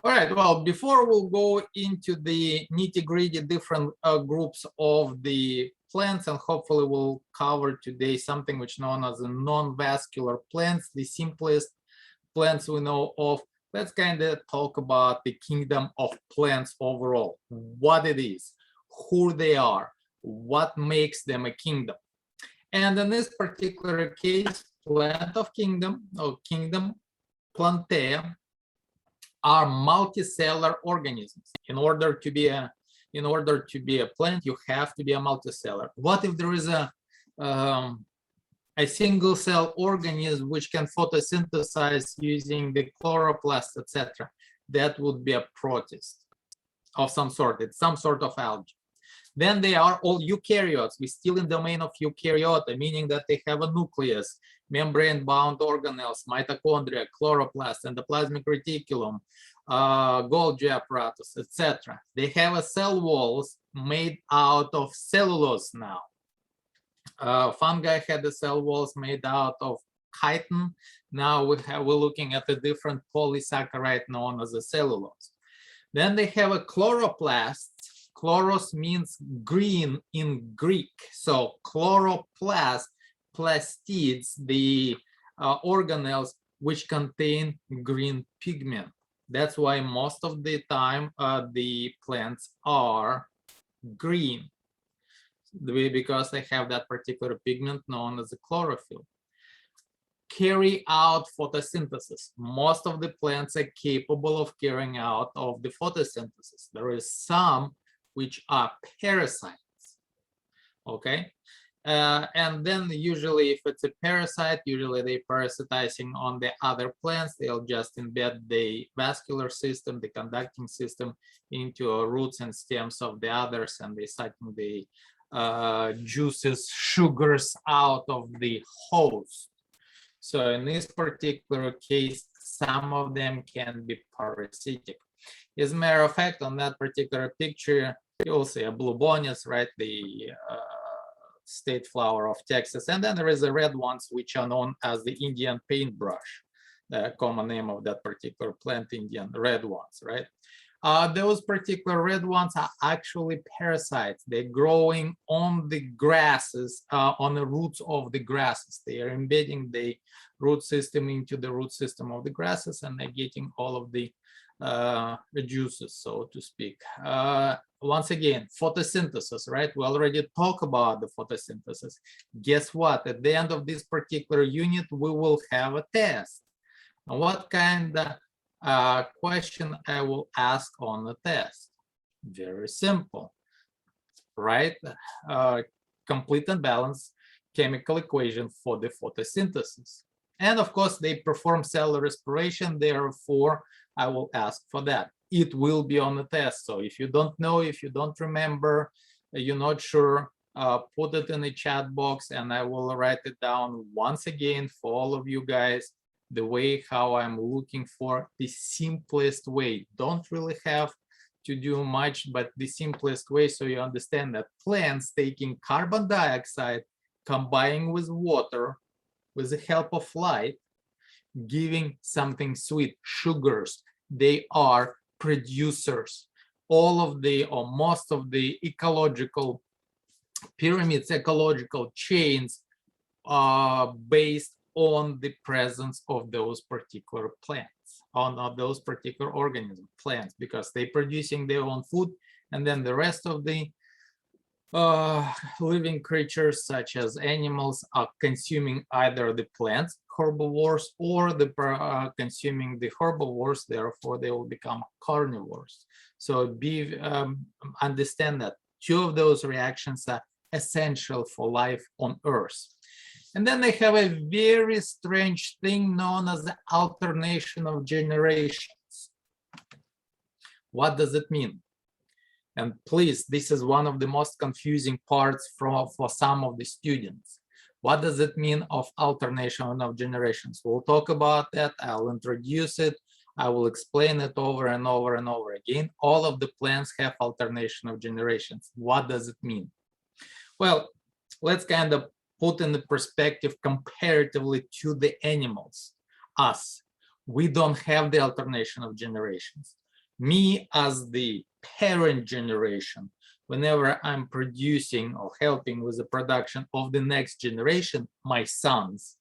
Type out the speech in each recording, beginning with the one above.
All right, well, before we'll go into the nitty-gritty different groups of the plants, and hopefully we'll cover today something which is known as the non-vascular plants, the simplest plants we know of. Let's kind of talk about the kingdom of plants overall, what it is, who they are, what makes them a kingdom. And in this particular case, plant of kingdom, or kingdom Plantae, are multicellular organisms. In order to be a plant, you have to be a multicellular. What if there is a single cell organism which can photosynthesize using the chloroplast, etc.? That would be a protist of some sort. It's some sort of algae. Then they are all eukaryotes. We're still in the domain of eukaryota, meaning that they have a nucleus, membrane-bound organelles, mitochondria, chloroplast, endoplasmic reticulum, Golgi apparatus, etc. They have a cell walls made out of cellulose now. Fungi had the cell walls made out of chitin. Now we're looking at a different polysaccharide known as a cellulose. Then they have a chloroplast. Chloros means green in Greek. So chloroplast, plastids, the organelles which contain green pigment. That's why most of the time the plants are green, because they have that particular pigment known as the chlorophyll. Carry out photosynthesis. Most of the plants are capable of carrying out of the photosynthesis. There is some which are parasites, okay? And then usually if it's a parasite, usually they're parasitizing on the other plants. They'll just embed the vascular system, the conducting system into roots and stems of the others, and they're sucking the juices, sugars out of the host. So in this particular case, some of them can be parasitic. As a matter of fact, on that particular picture, you'll see a bluebonnet, right? The state flower of Texas. And then there is the red ones, which are known as the Indian paintbrush, the common name of that particular plant, Indian red ones, right? Those particular red ones are actually parasites. They're growing on the grasses, on the roots of the grasses. They are embedding the root system into the root system of the grasses, and they're getting all of the juices, so to speak. Once again, photosynthesis, right? We already talked about the photosynthesis. Guess what? At the end of this particular unit, we will have a test. Now, what kind of question I will ask on the test? Very simple, right? Complete and balanced chemical equation for the photosynthesis. And of course, they perform cellular respiration, therefore, I will ask for that. It will be on the test. So if you don't know, if you don't remember, you're not sure, put it in the chat box and I will write it down once again for all of you guys, the way how I'm looking for the simplest way. Don't really have to do much, but the simplest way, so you understand that plants taking carbon dioxide, combining with water, with the help of light, giving something sweet, sugars. They are producers. All of the, or most of the ecological pyramids, ecological chains are based on the presence of those particular plants, on those particular organisms, plants, because they're producing their own food, and then the rest of the living creatures, such as animals, are consuming either the plants, herbivores, or the consuming the herbivores. Therefore, they will become carnivores. So understand that two of those reactions are essential for life on Earth. And then they have a very strange thing known as the alternation of generations. What does it mean? And please, this is one of the most confusing parts for some of the students. What does it mean of alternation of generations? We'll talk about that. I'll introduce it. I will explain it over and over and over again. All of the plants have alternation of generations. What does it mean? Well, let's kind of put in the perspective comparatively to the animals, us. We don't have the alternation of generations. Me as the parent generation, whenever I'm producing or helping with the production of the next generation, my sons,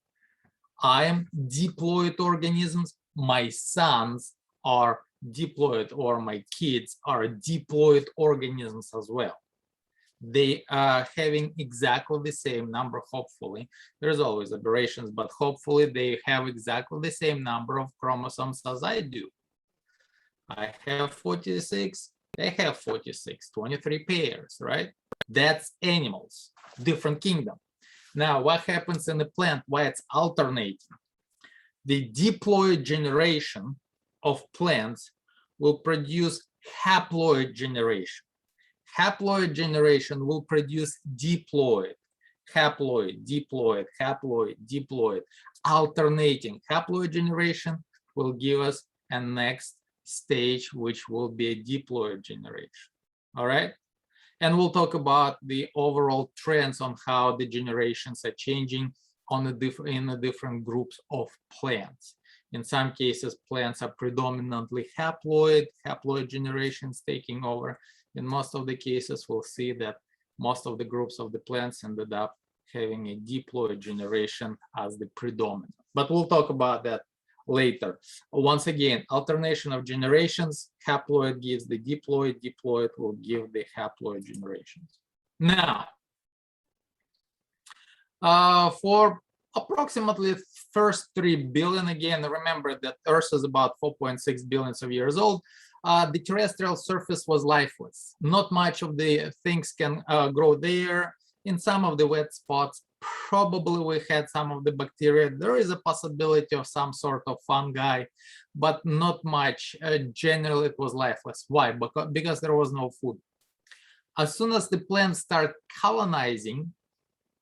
I am diploid organisms. My sons are diploid, or my kids are diploid organisms as well. They are having exactly the same number, hopefully. There's always aberrations, but hopefully they have exactly the same number of chromosomes as I do. I have 46, they have 46, 23 pairs, right? That's animals, different kingdom. Now, what happens in the plant? Why it's alternating? The diploid generation of plants will produce haploid generation. Haploid generation will produce diploid, haploid, diploid, haploid, diploid. Alternating haploid generation will give us a next stage, which will be a diploid generation. All right. And we'll talk about the overall trends on how the generations are changing on in the different groups of plants. In some cases, plants are predominantly haploid generations taking over. In most of the cases, we'll see that most of the groups of the plants ended up having a diploid generation as the predominant. But we'll talk about that later. Once again, alternation of generations, haploid gives the diploid, diploid will give the haploid generations. Now, for approximately first 3 billion, again, remember that Earth is about 4.6 billion of years old. The terrestrial surface was lifeless. Not much of the things can grow there. In some of the wet spots, probably we had some of the bacteria. There is a possibility of some sort of fungi, but not much. Generally, it was lifeless. Why? Because there was no food. As soon as the plants start colonizing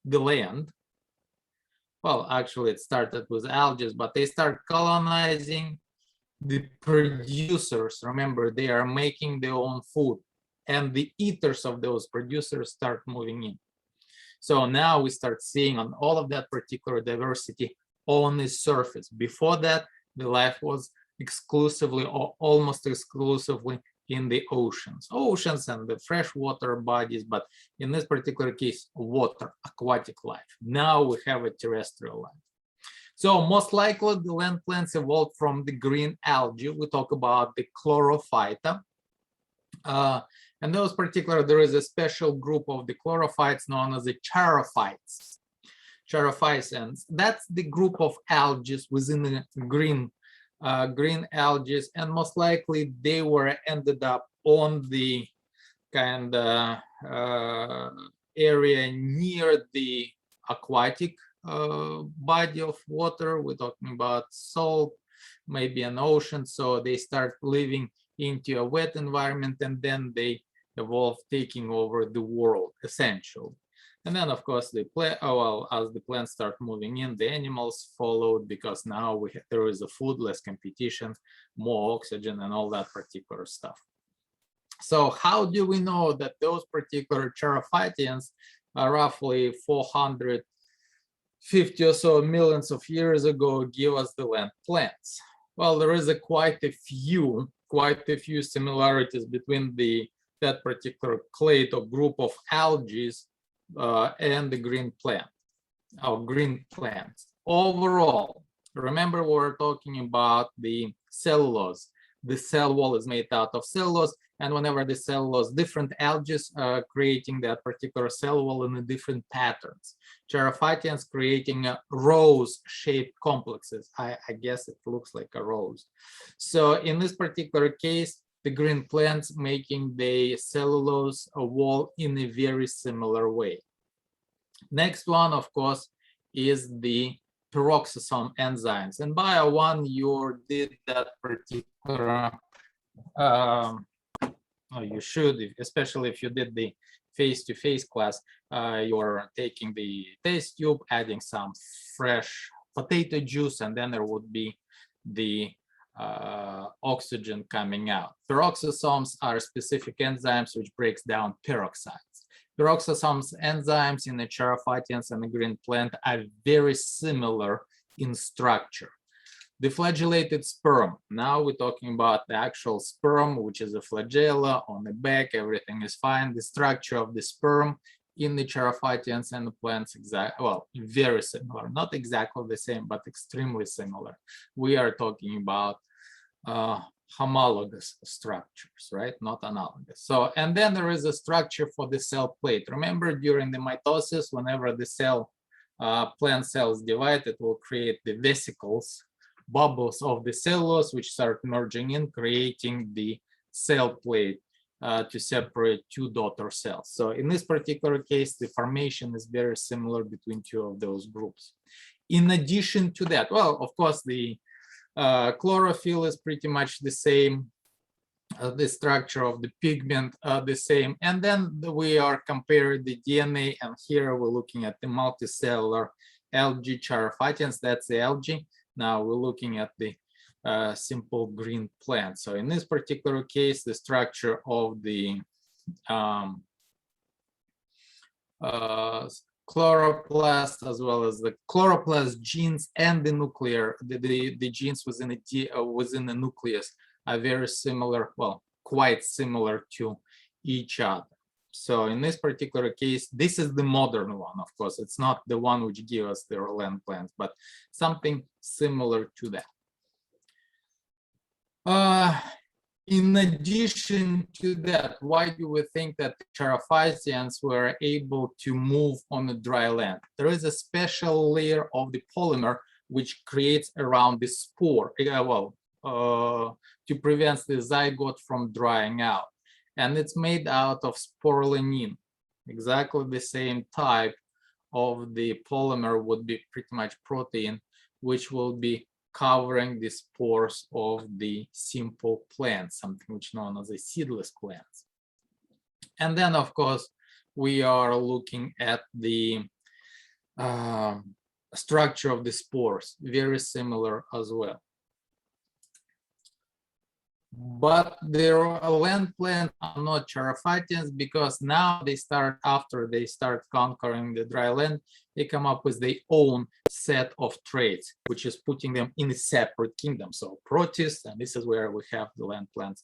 the land, well, actually, it started with algae, but they start colonizing the producers. Remember, they are making their own food, and the eaters of those producers start moving in. So now we start seeing on all of that particular diversity on the surface. Before that, the life was exclusively or almost exclusively in the oceans and the freshwater bodies, but in this particular case, water, aquatic life. Now we have a terrestrial life. So most likely the land plants evolved from the green algae. We talk about the Chlorophyta. And those particular, there is a special group of the chlorophytes known as the charophytes. Charophytes, that's the group of algae within the green algae, and most likely they were ended up on the kind of area near the aquatic body of water. We're talking about salt, maybe an ocean. So they start living into a wet environment, and then they evolve taking over the world essentially. And then of course as the plants start moving in, the animals followed, because now there is a food, less competition, more oxygen, and all that particular stuff. So how do we know that those particular charophytians are roughly 450 or so millions of years ago give us the land plants? Well, there is quite a few similarities between that particular clade or group of algae and the green plant, or green plants. Overall, remember we're talking about the cellulose. The cell wall is made out of cellulose, and whenever the cellulose, different algae creating that particular cell wall in the different patterns. Charophytians creating rose-shaped complexes. I guess it looks like a rose. So in this particular case, the green plants making the cellulose wall in a very similar way. Next one, of course, is the peroxisome enzymes. And Bio 1, you did that particular, you should, especially if you did the face-to-face class, you're taking the test tube, adding some fresh potato juice, and then there would be the oxygen coming out. Peroxisomes are specific enzymes which breaks down peroxides. Peroxisomes enzymes in the charophytians and the green plant are very similar in structure. The flagellated sperm. Now we're talking about the actual sperm, which is a flagella on the back. Everything is fine. The structure of the sperm in the Charophytes and the plants, very similar. Not exactly the same, but extremely similar. We are talking about homologous structures, right? Not analogous. So, and then there is a structure for the cell plate. Remember, during the mitosis, whenever the cell, plant cells divide, it will create the vesicles, bubbles of the cellulose, which start merging in, creating the cell plate to separate two daughter cells. So in this particular case, the formation is very similar between two of those groups. In addition to that, well, of course, the chlorophyll is pretty much the same, the structure of the pigment the same, and then we are comparing the DNA, and here we're looking at the multicellular algae Charophytes. That's the algae. Now we're looking at the simple green plant. So in this particular case, the structure of the chloroplast, as well as the chloroplast genes and the nuclear, the genes within the nucleus are very similar, well, quite similar to each other. So in this particular case, this is the modern one, of course. It's not the one which gives us the land plants, but something similar to that. In addition to that, why do we think that the Charophytes were able to move on the dry land? There is a special layer of the polymer which creates around the spore, to prevent the zygote from drying out. And it's made out of sporulinine. Exactly the same type of the polymer would be pretty much protein, which will be covering the spores of the simple plants, something which is known as a seedless plants. And then, of course, we are looking at the structure of the spores, very similar as well. But their land plants are not Charophytes, because now they start, after they start conquering the dry land, they come up with their own set of traits, which is putting them in a separate kingdom. So protists, and this is where we have the land plants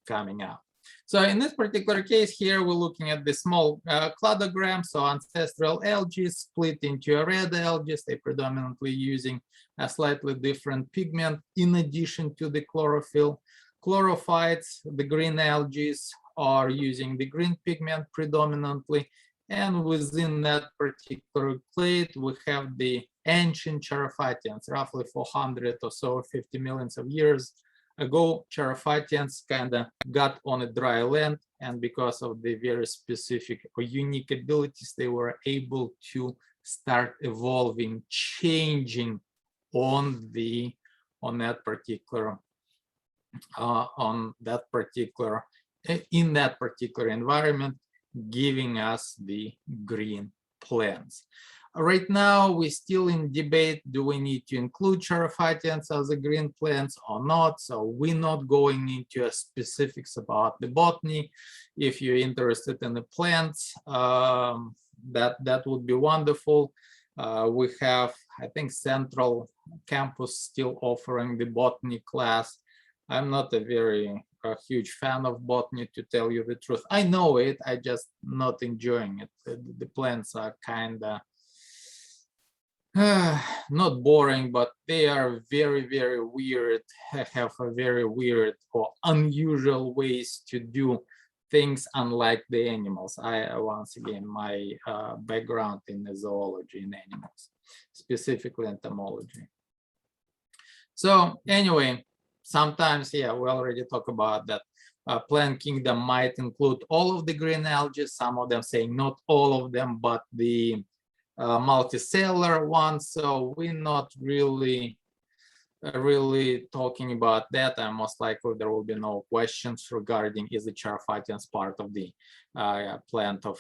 coming out. So in this particular case here, we're looking at the small cladogram. So ancestral algae split into a red algae. They're predominantly using a slightly different pigment in addition to the chlorophyll. Chlorophytes, the green algae, are using the green pigment predominantly. And within that particular clade, we have the ancient Charophytes, roughly 400 or so, 50 millions of years ago. Charophytes kind of got on a dry land, and because of the very specific or unique abilities, they were able to start evolving, changing in that particular environment, giving us the green plants. Right now, we're still in debate, do we need to include Charophytes as the green plants or not? So we're not going into specifics about the botany. If you're interested in the plants, that would be wonderful. We have, I think, Central Campus still offering the botany class. I'm not a very huge fan of botany, to tell you the truth. I know it, I just not enjoying it. The plants are kind of not boring, but they are very, very weird, have a very weird or unusual ways to do things, unlike the animals. Once again, my background in the zoology in animals, specifically entomology. So anyway, sometimes, yeah, we already talk about that plant kingdom might include all of the green algae, some of them saying not all of them, but the multicellular ones. So we're not really talking about that, and most likely there will be no questions regarding is the Charophytes part of the plant of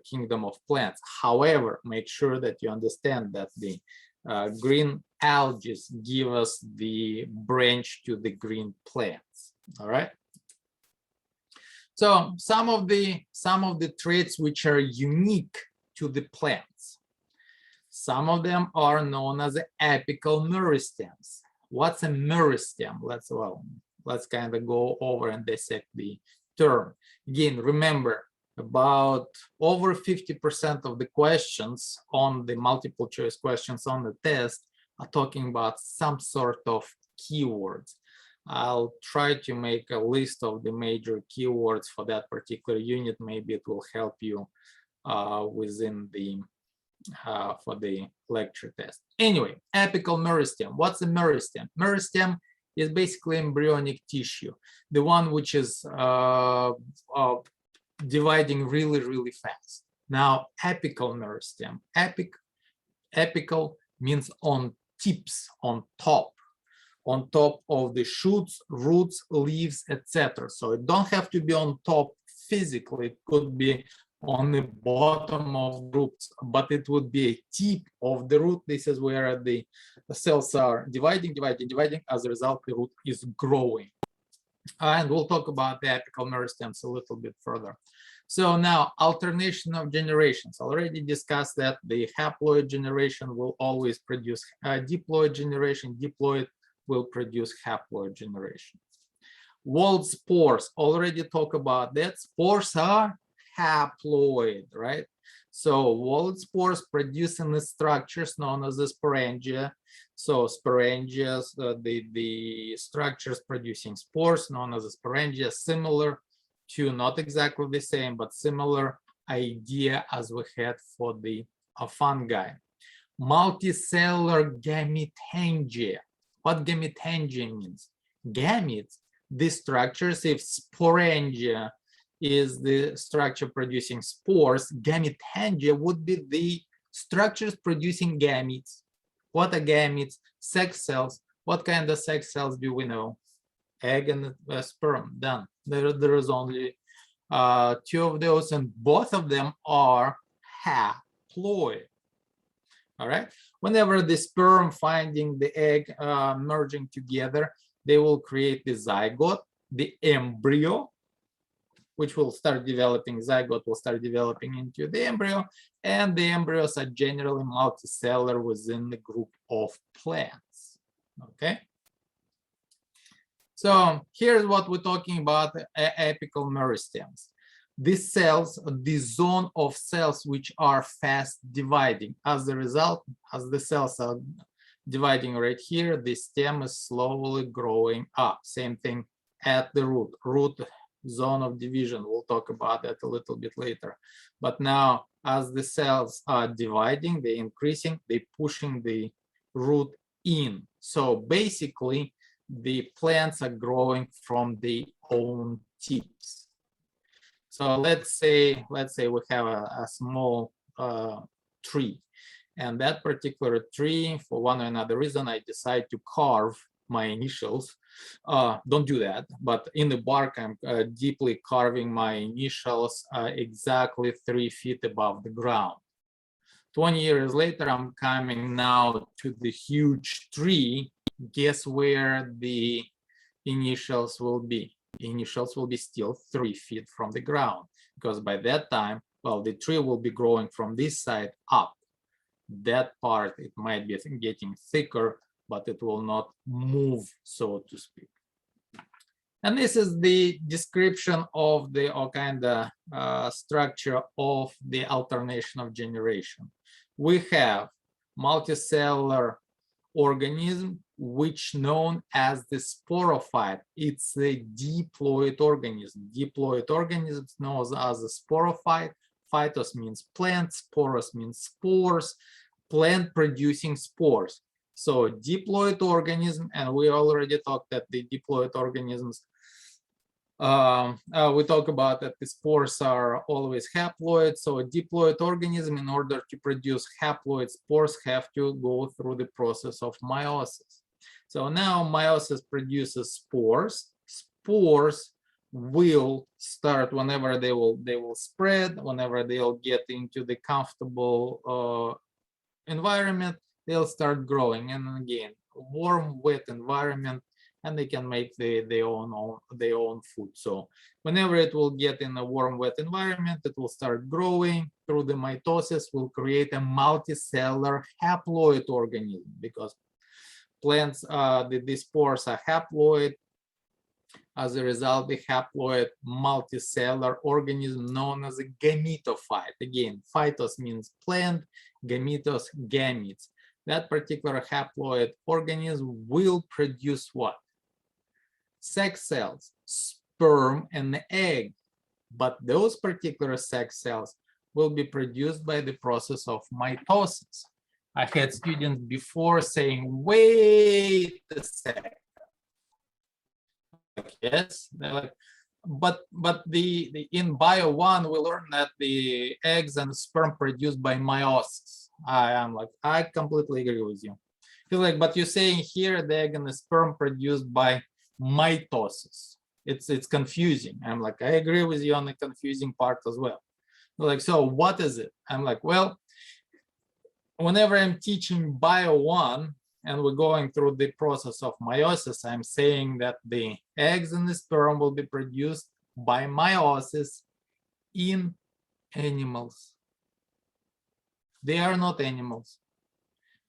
kingdom of plants. However, make sure that you understand that the green algae give us the branch to the green plants. All right. So some of the traits which are unique to the plants. Some of them are known as the apical meristems. What's a meristem? Let's kind of go over and dissect the term. Again, remember, about over 50% of the questions on the multiple choice questions on the test are talking about some sort of keywords. I'll try to make a list of the major keywords for that particular unit. Maybe it will help you within the for the lecture test. Anyway, apical meristem. What's a meristem? Meristem is basically embryonic tissue, the one which is dividing really, really fast. Now, apical meristem. Apical means on tips, on top of the shoots, roots, leaves, etc. So it don't have to be on top physically. It could be on the bottom of roots, but it would be a tip of the root. This is where the cells are dividing. As a result, the root is growing. And we'll talk about the apical meristems a little bit further. So now, alternation of generations. Already discussed that the haploid generation will always produce diploid generation. Diploid will produce haploid generation. Walled spores, already talk about that. Spores are haploid, right? So walled spores producing the structures known as the sporangia. So sporangias, the structures producing spores known as the sporangia, similar to, not exactly the same, but similar idea as we had for the fungi. Multicellular gametangia. What gametangia means? Gametes, the structures, if sporangia is the structure producing spores, gametangia would be the structures producing gametes. What are gametes? Sex cells. What kind of sex cells do we know? Egg and sperm. Done. There is only two of those, and both of them are haploid. All right. Whenever the sperm finding the egg merging together, they will create the zygote, the embryo, which will start developing. Zygote will start developing into the embryo, and the embryos are generally multicellular within the group of plants. Okay. So here's what we're talking about: apical meristems. These cells, the zone of cells which are fast dividing. As a result, as the cells are dividing right here, the stem is slowly growing up. Same thing at the root zone of division. We'll talk about that a little bit later. But now, as the cells are dividing, they're increasing, they're pushing the root in. So basically, the plants are growing from their own tips. So let's say we have a small tree, and that particular tree, for one or another reason, I decide to carve my initials. Don't do that, but in the bark, I'm deeply carving my initials exactly 3 feet above the ground. 20 years later, I'm coming now to the huge tree. Guess where the initials will be? The initials will be still 3 feet from the ground, because by that time, well, the tree will be growing from this side up. That part, it might be getting thicker, but it will not move, so to speak. And this is the description of the kind of structure of the alternation of generation. We have multicellular organism, which known as the sporophyte. It's a diploid organism. Diploid organisms known as a sporophyte. Phytos means plant, sporos means spores, plant producing spores. So diploid organism, and we already talked that the diploid organisms, we talk about that the spores are always haploid. So a diploid organism, in order to produce haploid spores, have to go through the process of meiosis. So now meiosis produces spores. Spores will start whenever they will spread, whenever they'll get into the comfortable environment, they'll start growing. And again, warm, wet environment and they can make their own food. So whenever it will get in a warm, wet environment, it will start growing through the mitosis, will create a multicellular haploid organism, because plants, the spores are haploid. As a result, the haploid multicellular organism known as a gametophyte. Again, phytos means plant, gametos, gametes. That particular haploid organism will produce what? Sex cells, sperm and egg. But those particular sex cells will be produced by the process of mitosis. I had students before saying, wait a second. Yes, they're like, but the in bio 1 we learned that the eggs and sperm produced by meiosis. I am like, I completely agree with you. Feel like, but you're saying here the egg and the sperm produced by mitosis. It's confusing. I'm like, I agree with you on the confusing part as well. They're like, so what is it? I'm like, well, whenever I'm teaching bio 1 and we're going through the process of meiosis, I'm saying that the eggs and the sperm will be produced by meiosis in animals. They are not animals.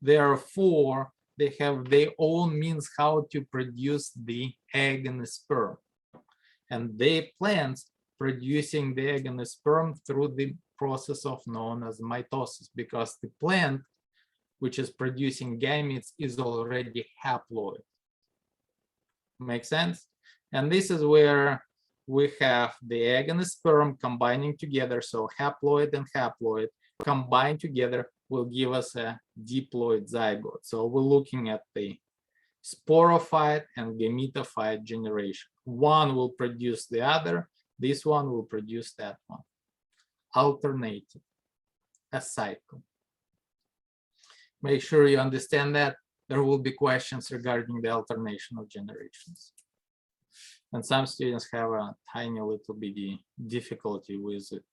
Therefore, they have their own means how to produce the egg and the sperm. And they plants producing the egg and the sperm through the process of known as mitosis, because the plant which is producing gametes is already haploid. Make sense? And this is where we have the egg and the sperm combining together. So haploid and haploid combined together will give us a diploid zygote. So we're looking at the sporophyte and gametophyte generation. One will produce the other. This one will produce that one. Alternating, a cycle. Make sure you understand that. There will be questions regarding the alternation of generations. And some students have a tiny little bit difficulty with it.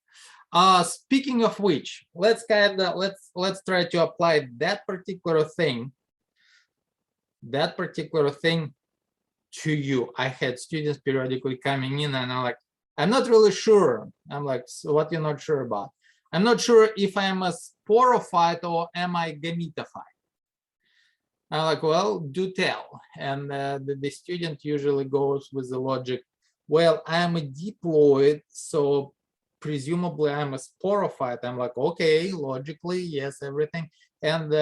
Speaking of which, let's try to apply that particular thing to you. I had students periodically coming in and I'm like, I'm not really sure. I'm like, so what you're not sure about? I'm not sure if I'm a sporophyte or am I gametophyte. I'm like, well, do tell. And the student usually goes with the logic, well, I'm a diploid, so presumably I'm a sporophyte. I'm like, okay, logically, yes, everything. And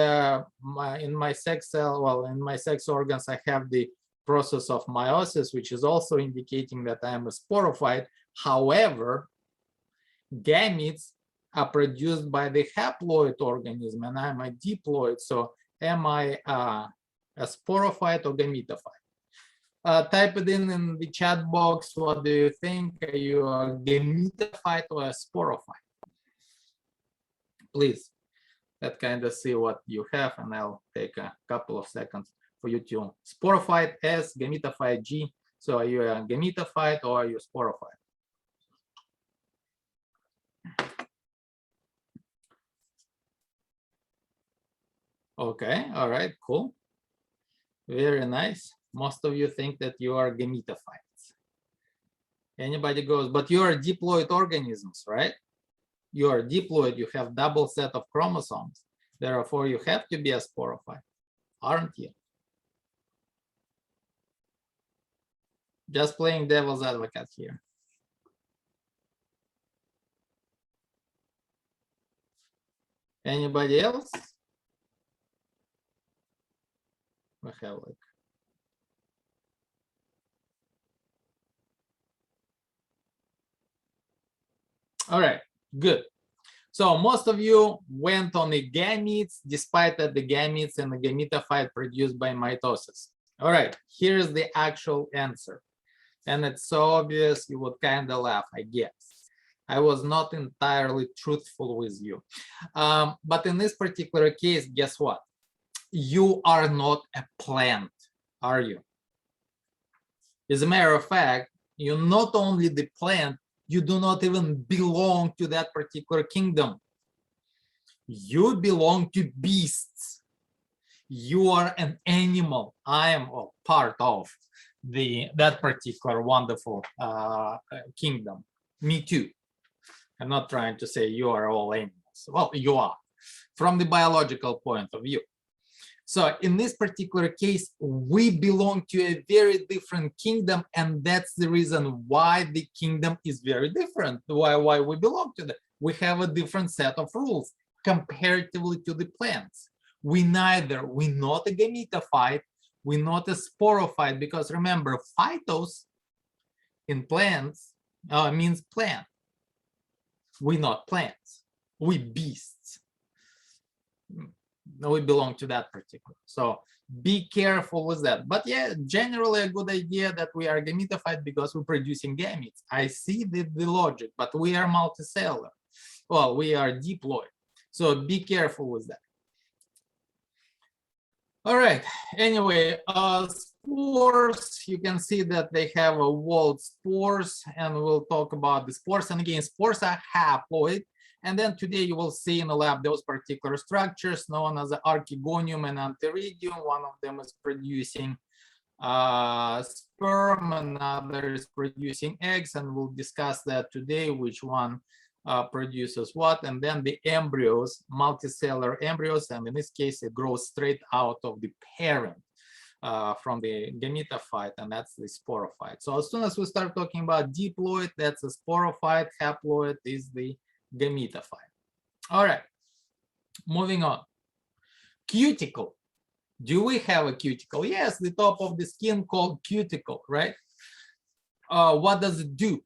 in my sex cell, well, in my sex organs, I have the process of meiosis, which is also indicating that I'm a sporophyte. However, gametes are produced by the haploid organism, and I'm a diploid. So am I a sporophyte or gametophyte? Type it in the chat box. What do you think? Are you a gametophyte or a sporophyte? Please, let's kind of see what you have, and I'll take a couple of seconds for you to. Sporophyte S, gametophyte G. So are you a gametophyte or are you a sporophyte? Okay, all right, cool. Very nice. Most of you think that you are gametophytes. Anybody goes, but you are diploid organisms, right? You are diploid, you have double set of chromosomes. Therefore, you have to be a sporophyte, aren't you? Just playing devil's advocate here. Anybody else? We have like. All right, good. So most of you went on the gametes, despite that the gametes and the gametophyte produced by mitosis. All right, here's the actual answer. And it's so obvious you would kind of laugh, I guess. I was not entirely truthful with you. But in this particular case, guess what? You are not a plant, are you? As a matter of fact, you're not only the plant, you do not even belong to that particular kingdom. You belong to beasts. You are an animal. I am a part of. that particular wonderful kingdom. Me too. I'm not trying to say you are all animals. Well, you are, from the biological point of view. So in this particular case, we belong to a very different kingdom, and that's the reason why the kingdom is very different, why we belong to that. We have a different set of rules comparatively to the plants. We're not a gametophyte, we're not a sporophyte, because remember, phytos in plants means plant. We're not plants, we're beasts. We belong to that particular. So be careful with that. But yeah, generally a good idea that we are gametophyte because we're producing gametes. I see the logic, but we are multicellular. Well, we are diploid. So be careful with that. All right. Anyway, spores, you can see that they have a walled spores, and we'll talk about the spores. And again, spores are haploid. And then today you will see in the lab those particular structures known as the archegonium and antheridium. One of them is producing sperm, another is producing eggs, and we'll discuss that today, which one produces what. And then the embryos, multicellular embryos, and in this case it grows straight out of the parent from the gametophyte, and that's the sporophyte. So as soon as we start talking about diploid, that's a sporophyte, haploid is the gametophyte. All right, moving on. Cuticle. Do we have a cuticle? Yes, the top of the skin called cuticle, right? What does it do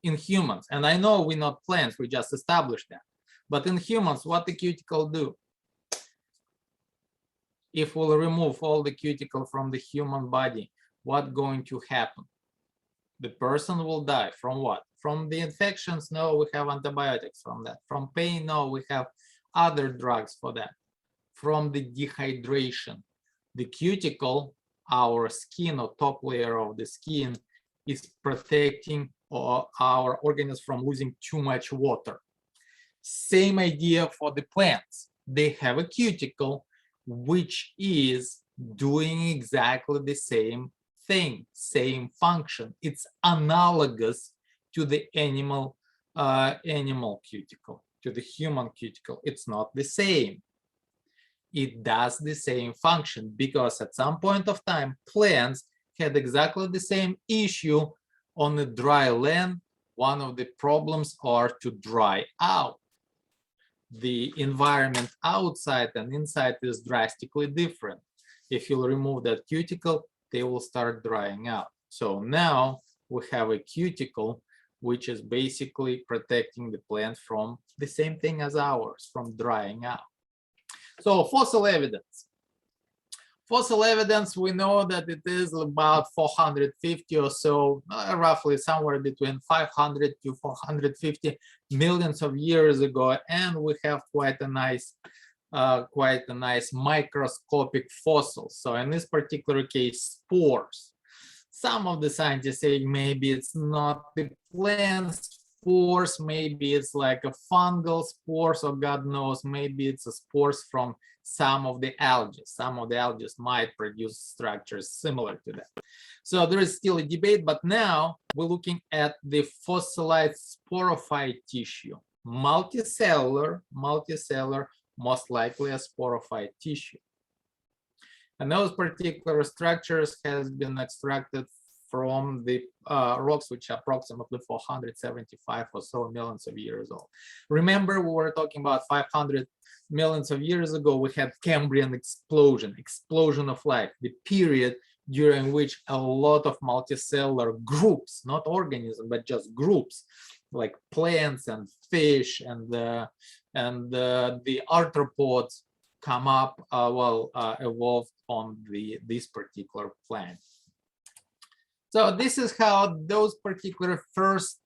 in humans? And I know we're not plants, we just established that. But in humans, what the cuticle do? If we'll remove all the cuticle from the human body, what's going to happen? The person will die. From what? From the infections? No, we have antibiotics from that. From pain? No, we have other drugs for that. From the dehydration. The cuticle, our skin or top layer of the skin, is protecting our organisms from losing too much water. Same idea for the plants. They have a cuticle which is doing exactly the same thing, same function. It's analogous to the animal cuticle, to the human cuticle. It's not the same. It does the same function because at some point of time, plants had exactly the same issue on the dry land. One of the problems are to dry out. The environment outside and inside is drastically different. If you remove that cuticle, they will start drying out. So now we have a cuticle which is basically protecting the plant from the same thing as ours, from drying out. So fossil evidence. Fossil evidence, we know that it is about 450 or so, roughly somewhere between 500 to 450 millions of years ago, and we have quite a nice microscopic fossils. So in this particular case, spores. Some of the scientists say maybe it's not the plant spores, maybe it's like a fungal spores, or God knows, maybe it's a spores from some of the algae. Some of the algae might produce structures similar to that. So there is still a debate, but now we're looking at the fossilized sporophyte tissue. Multicellular, most likely a sporophyte tissue. And those particular structures has been extracted from the rocks, which are approximately 475 or so millions of years old. Remember, we were talking about 500 millions of years ago, we had Cambrian explosion of life, the period during which a lot of multicellular groups, not organisms, but just groups, like plants and fish and the arthropods come up, evolved on this particular planet. So this is how those particular first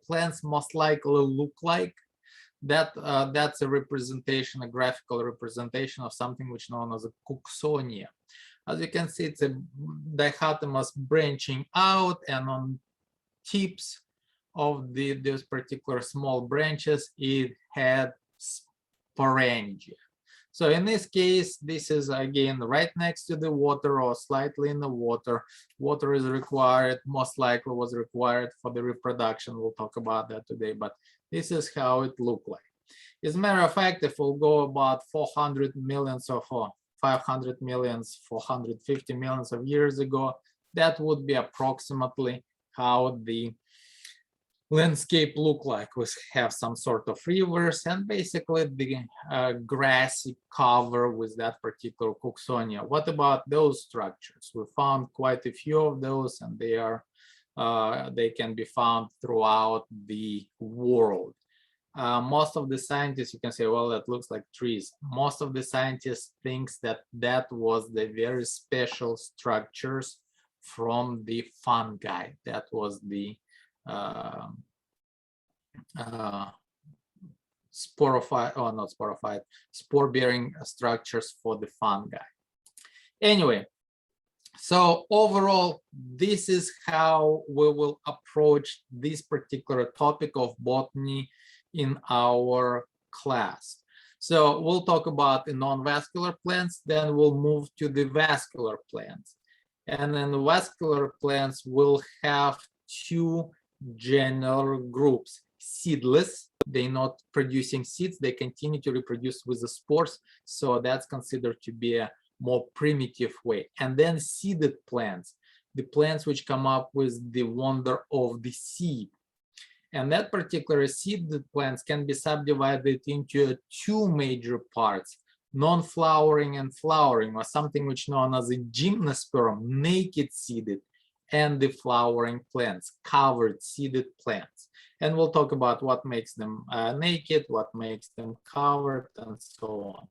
plants most likely look like. That's a representation, a graphical representation of something which is known as a Cooksonia. As you can see, it's a dichotomous branching out, and on tips of those particular small branches, it had sporangia. So in this case, this is again right next to the water or slightly in the water. Water is required, most likely was required for the reproduction. We'll talk about that today, but this is how it looked like. As a matter of fact, if we'll go about 400 millions or 500 millions, 450 millions of years ago, that would be approximately how the landscape look like. We have some sort of rivers and basically the grassy cover with that particular Cooksonia. What about those structures? We found quite a few of those, and they can be found throughout the world. Most of the scientists, you can say, well, that looks like trees. Most of the scientists thinks that that was the very special structures from the fungi. That was the sporophyte, or not sporophyte, spore-bearing structures for the fungi. Anyway, so overall, this is how we will approach this particular topic of botany in our class. So we'll talk about the non-vascular plants, then we'll move to the vascular plants. And then the vascular plants will have two general groups. Seedless, they're not producing seeds, they continue to reproduce with the spores, so that's considered to be a more primitive way. And then seeded plants, the plants which come up with the wonder of the seed. And that particular seeded plants can be subdivided into two major parts: non-flowering and flowering, or something which is known as a gymnosperm, naked seeded, and the flowering plants, covered seeded plants. And we'll talk about what makes them naked, what makes them covered, and so on.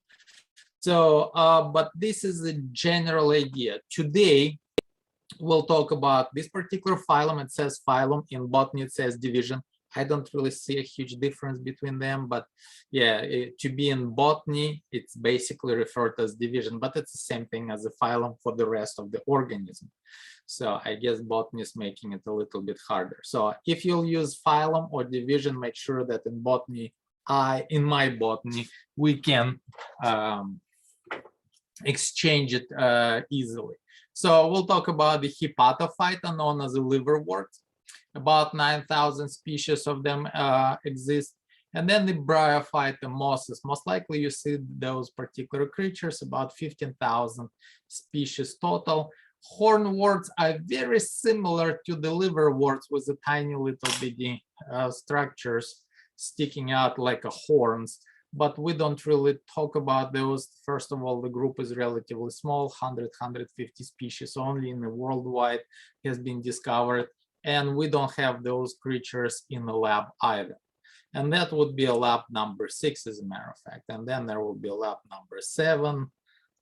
So, but this is a general idea. Today, we'll talk about this particular phylum. It says phylum, in botany it says division. I don't really see a huge difference between them, but yeah, to be in botany, it's basically referred as division, but it's the same thing as a phylum for the rest of the organism. So I guess botany is making it a little bit harder. So if you'll use phylum or division, make sure that in botany, in my botany, we can exchange it easily. So we'll talk about the Hepatophyta, known as the liverworts. About 9,000 species of them exist. And then the Bryophyte, the mosses, most likely you see those particular creatures, about 15,000 species total. Hornworts are very similar to the liverworts, with the tiny little bitty structures sticking out like a horns, but we don't really talk about those. First of all, the group is relatively small, 100, 150 species only in the worldwide has been discovered, and we don't have those creatures in the lab either. And that would be a lab number 6, as a matter of fact. And then there will be a lab number 7,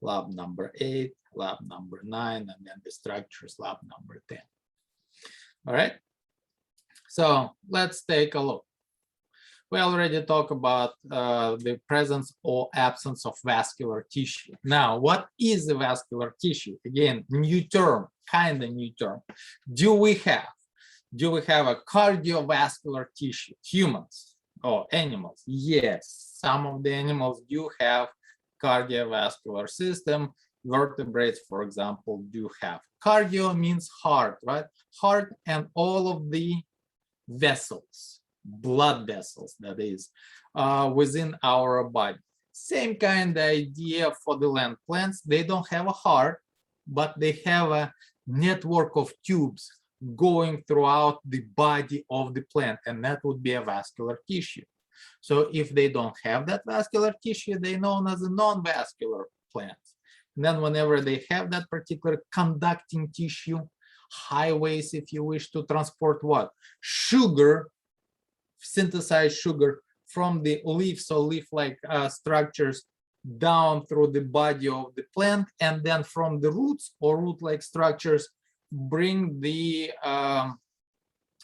lab number 8, lab number 9, and then the structures lab number 10. All right. So let's take a look. We already talked about the presence or absence of vascular tissue. Now, what is the vascular tissue? Again, new term, kind of new term. Do we have a cardiovascular tissue? Humans or animals? Yes, some of the animals do have cardiovascular system. Vertebrates, for example, do have. Cardio means heart, right? Heart and all of the vessels, blood vessels, that is, within our body. Same kind of idea for the land plants. They don't have a heart, but they have a network of tubes going throughout the body of the plant, and that would be a vascular tissue. So if they don't have that vascular tissue, they're known as a non-vascular plants. And then whenever they have that particular conducting tissue, highways, if you wish, to transport what? Sugar, synthesized sugar from the leaves or leaf-like structures down through the body of the plant, and then from the roots or root-like structures bring the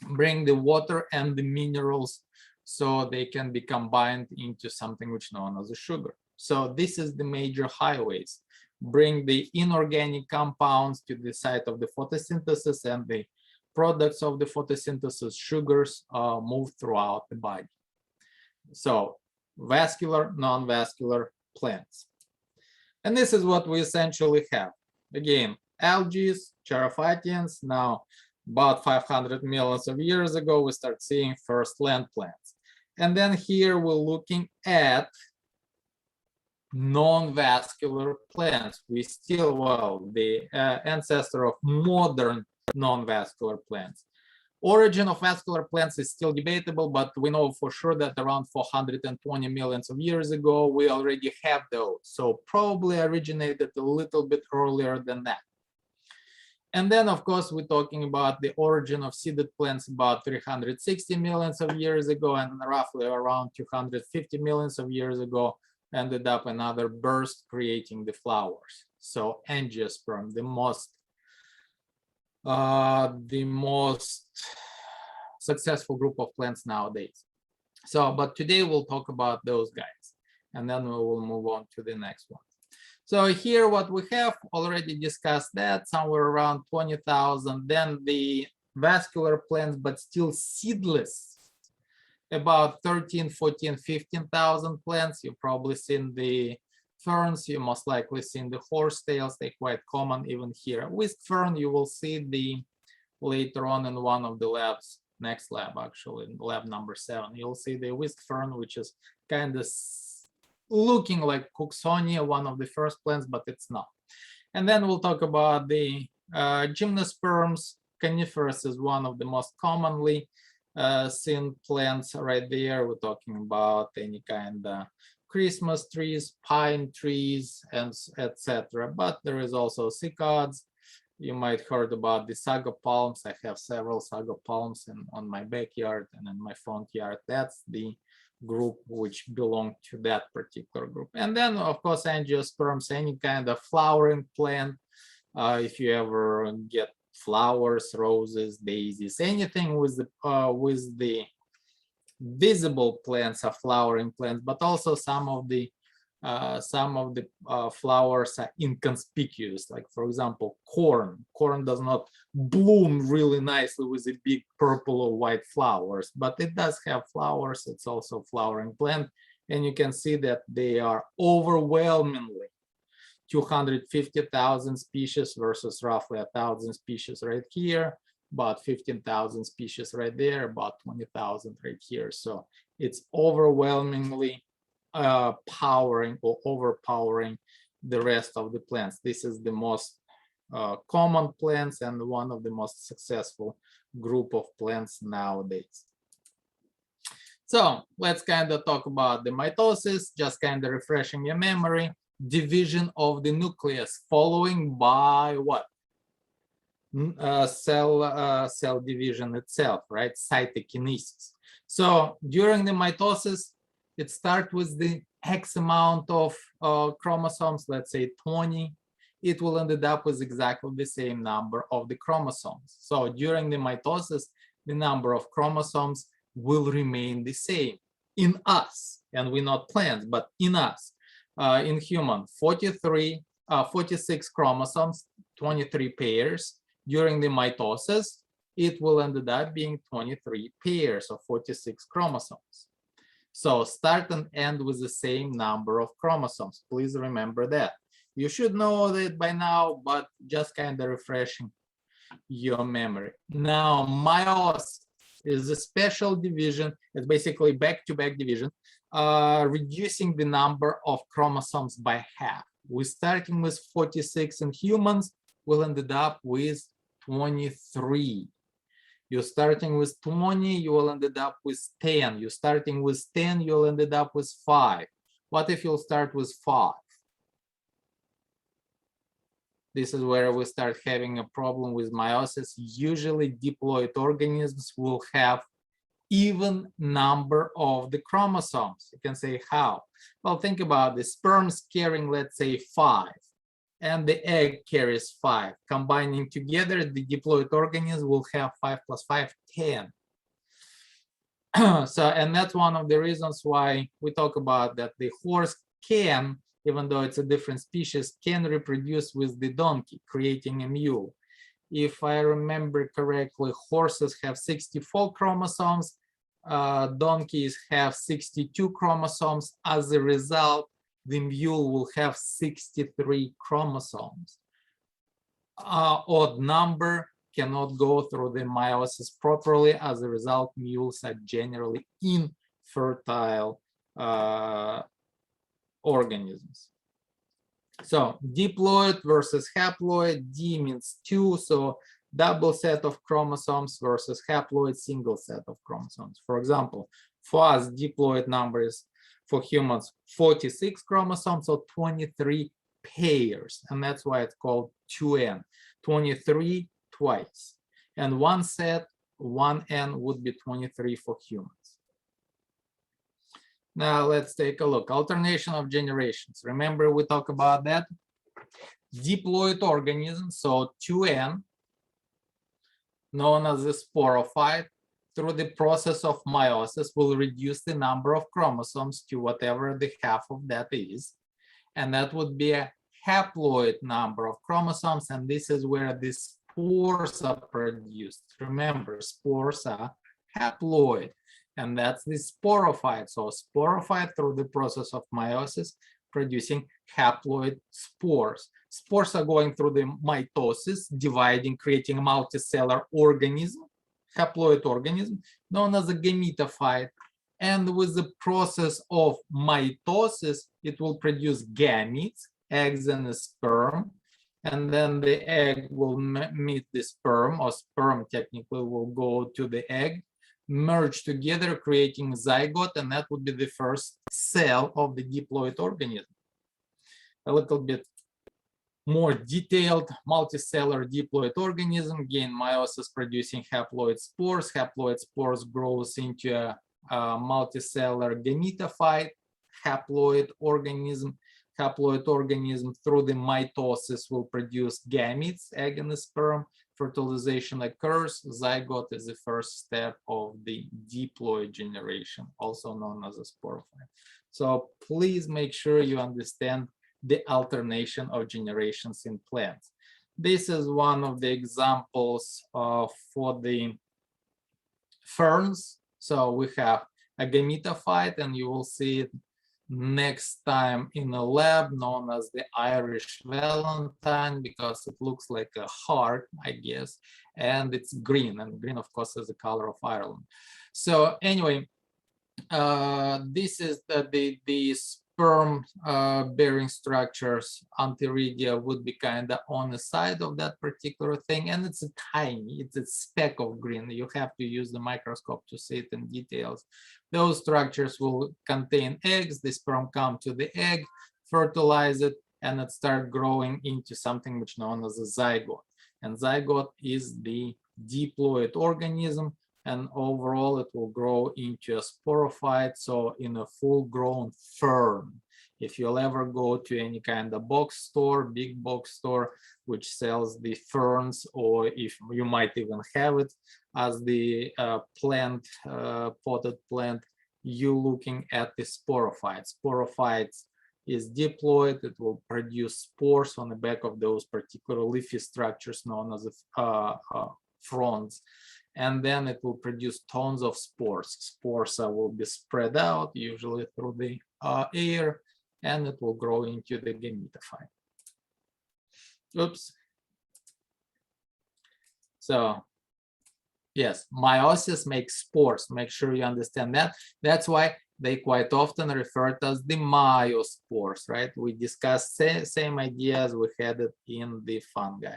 water and the minerals so they can be combined into something which is known as a sugar. So this is the major highways. Bring the inorganic compounds to the site of the photosynthesis, and the products of the photosynthesis, sugars, move throughout the body. So vascular, non-vascular plants. And this is what we essentially have. Again, algae, charophytians. Now, about 500 millions of years ago, we start seeing first land plants. And then here we're looking at non-vascular plants. We still, well, the ancestor of modern non-vascular plants. Origin of vascular plants is still debatable, but we know for sure that around 420 millions of years ago, we already have those. So probably originated a little bit earlier than that. And then, of course, we're talking about the origin of seeded plants about 360 millions of years ago, and roughly around 250 millions of years ago, ended up another burst creating the flowers. So Angiosperm, the most successful group of plants nowadays. So, but today we'll talk about those guys, and then we will move on to the next one. So here what we have, already discussed that, somewhere around 20,000. Then the vascular plants, but still seedless, about 13, 14, 15,000 plants. You've probably seen the ferns, you most likely seen the horsetails, they're quite common even here. With fern, you will see the later on in one of the labs, next lab actually, in lab number 7, you'll see the whisk fern, which is kind of looking like Cooksonia, one of the first plants, but it's not. And then we'll talk about the gymnosperms. Coniferous is one of the most commonly seen plants right there. We're talking about any kind of Christmas trees, pine trees, and etc. But there is also cycads. You might heard about the sago palms. I have several sago palms on my backyard and in my front yard. That's the group which belong to that particular group. And then, of course, angiosperms, any kind of flowering plant. If you ever get flowers, roses, daisies, anything with the visible plants are flowering plants, but also some of the flowers are inconspicuous. Like, for example, corn. Corn does not bloom really nicely with the big purple or white flowers, but it does have flowers. It's also a flowering plant, and you can see that they are overwhelmingly 250,000 species versus roughly 1,000 species right here, about 15,000 species right there, about 20,000 right here. So it's overwhelmingly powering or overpowering the rest of the plants. This is the most common plants and one of the most successful group of plants nowadays. So let's kind of talk about the mitosis, just kind of refreshing your memory. Division of the nucleus following by what? Cell division itself, right? Cytokinesis. So during the mitosis, it starts with the X amount of chromosomes, let's say 20. It will end up with exactly the same number of the chromosomes. So during the mitosis, the number of chromosomes will remain the same in us, and we're not plants, but in us. In human, 46 chromosomes, 23 pairs. During the mitosis, it will end up being 23 pairs of 46 chromosomes. So start and end with the same number of chromosomes. Please remember that. You should know that by now, but just kind of refreshing your memory. Now, meiosis is a special division. It's basically back-to-back division, reducing the number of chromosomes by half. We're starting with 46 in humans, we'll end up with 23. You're starting with 20, you will end up with 10. You're starting with 10, you'll end up with 5. What if you'll start with 5? This is where we start having a problem with meiosis. Usually diploid organisms will have even number of the chromosomes. You can say how? Well, think about the sperms carrying, let's say, 5. And the egg carries 5. Combining together, the diploid organism will have 5 plus 5, 10. So, and that's one of the reasons why we talk about that the horse can, even though it's a different species, can reproduce with the donkey, creating a mule. If I remember correctly, horses have 64 chromosomes, donkeys have 62 chromosomes. As a result, the mule will have 63 chromosomes. Odd number cannot go through the meiosis properly. As a result, mules are generally infertile organisms. So diploid versus haploid. D means 2, so double set of chromosomes versus haploid, single set of chromosomes. For example, for us, diploid number is for humans 46 chromosomes, or 23 pairs, and that's why it's called 2N. 23 twice, and one set, 1N, would be 23 for humans. Now let's take a look. Alternation of generations. Remember we talked about that? Diploid organisms, so 2N, known as the sporophyte, through the process of meiosis will reduce the number of chromosomes to whatever the half of that is, and that would be a haploid number of chromosomes, and this is where the spores are produced. Remember, spores are haploid, and that's the sporophyte. So sporophyte through the process of meiosis producing haploid spores. Spores are going through the mitosis, dividing, creating a multicellular organism, haploid organism, known as a gametophyte. And with the process of mitosis, it will produce gametes, eggs and a sperm. And then the egg will meet the sperm, or sperm technically will go to the egg, merge together, creating zygote, and that would be the first cell of the diploid organism. A little bit more detailed, multicellular diploid organism, gain meiosis producing haploid spores. Haploid spores grows into a multicellular gametophyte, haploid organism. Haploid organism through the mitosis will produce gametes, egg and a sperm. Fertilization occurs. Zygote is the first step of the diploid generation, also known as a sporophyte. So please make sure you understand the alternation of generations in plants. This is one of the examples for the ferns. So we have a gametophyte, and you will see it next time in a lab, known as the Irish Valentine, because it looks like a heart, I guess, and it's green, and green of course is the color of Ireland. So anyway, this is the sperm bearing structures. Antheridia would be kind of on the side of that particular thing, and it's a tiny, it's a speck of green. You have to use the microscope to see it in details. Those structures will contain eggs. The sperm come to the egg, fertilize it, and it start growing into something which is known as a zygote. And zygote is the diploid organism, and overall it will grow into a sporophyte, so in a full-grown fern. If you'll ever go to any kind of box store, big box store, which sells the ferns, or if you might even have it as the plant, potted plant, you're looking at the sporophytes. Sporophytes is diploid. It will produce spores on the back of those particular leafy structures known as fronds. And then it will produce tons of spores. Spores will be spread out, usually through the air, and it will grow into the gametophyte. Oops. So, yes, meiosis makes spores. Make sure you understand that. That's why they quite often referred as the myospores, right? We discussed same ideas we had it in the fungi.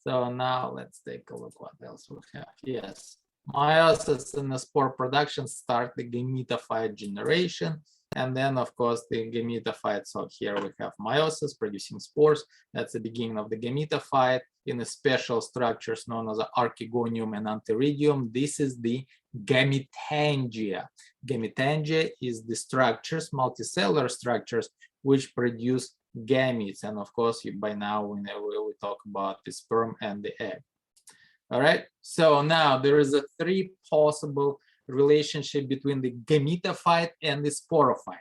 So now let's take a look what else we have. Yes, meiosis and the spore production start the gametophyte generation. And then, of course, the gametophyte. So here we have meiosis producing spores. That's the beginning of the gametophyte in the special structures known as archegonium and antheridium. This is the gametangia. Gametangia is the structures, multicellular structures, which produce gametes. And of course, by now we talk about the sperm and the egg. All right. So now there is a three possible relationship between the gametophyte and the sporophyte.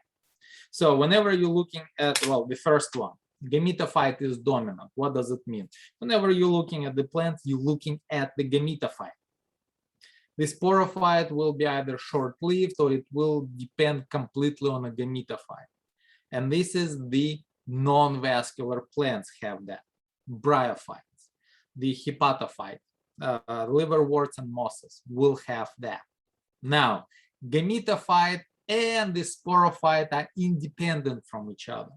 So whenever you're looking at, well, the first one, gametophyte is dominant. What does it mean? Whenever you're looking at the plant, you're looking at the gametophyte. The sporophyte will be either short-lived or it will depend completely on a gametophyte. And this is the non-vascular plants have that. Bryophytes, the hepatophyte, liverworts and mosses will have that. Now, gametophyte and the sporophyte are independent from each other.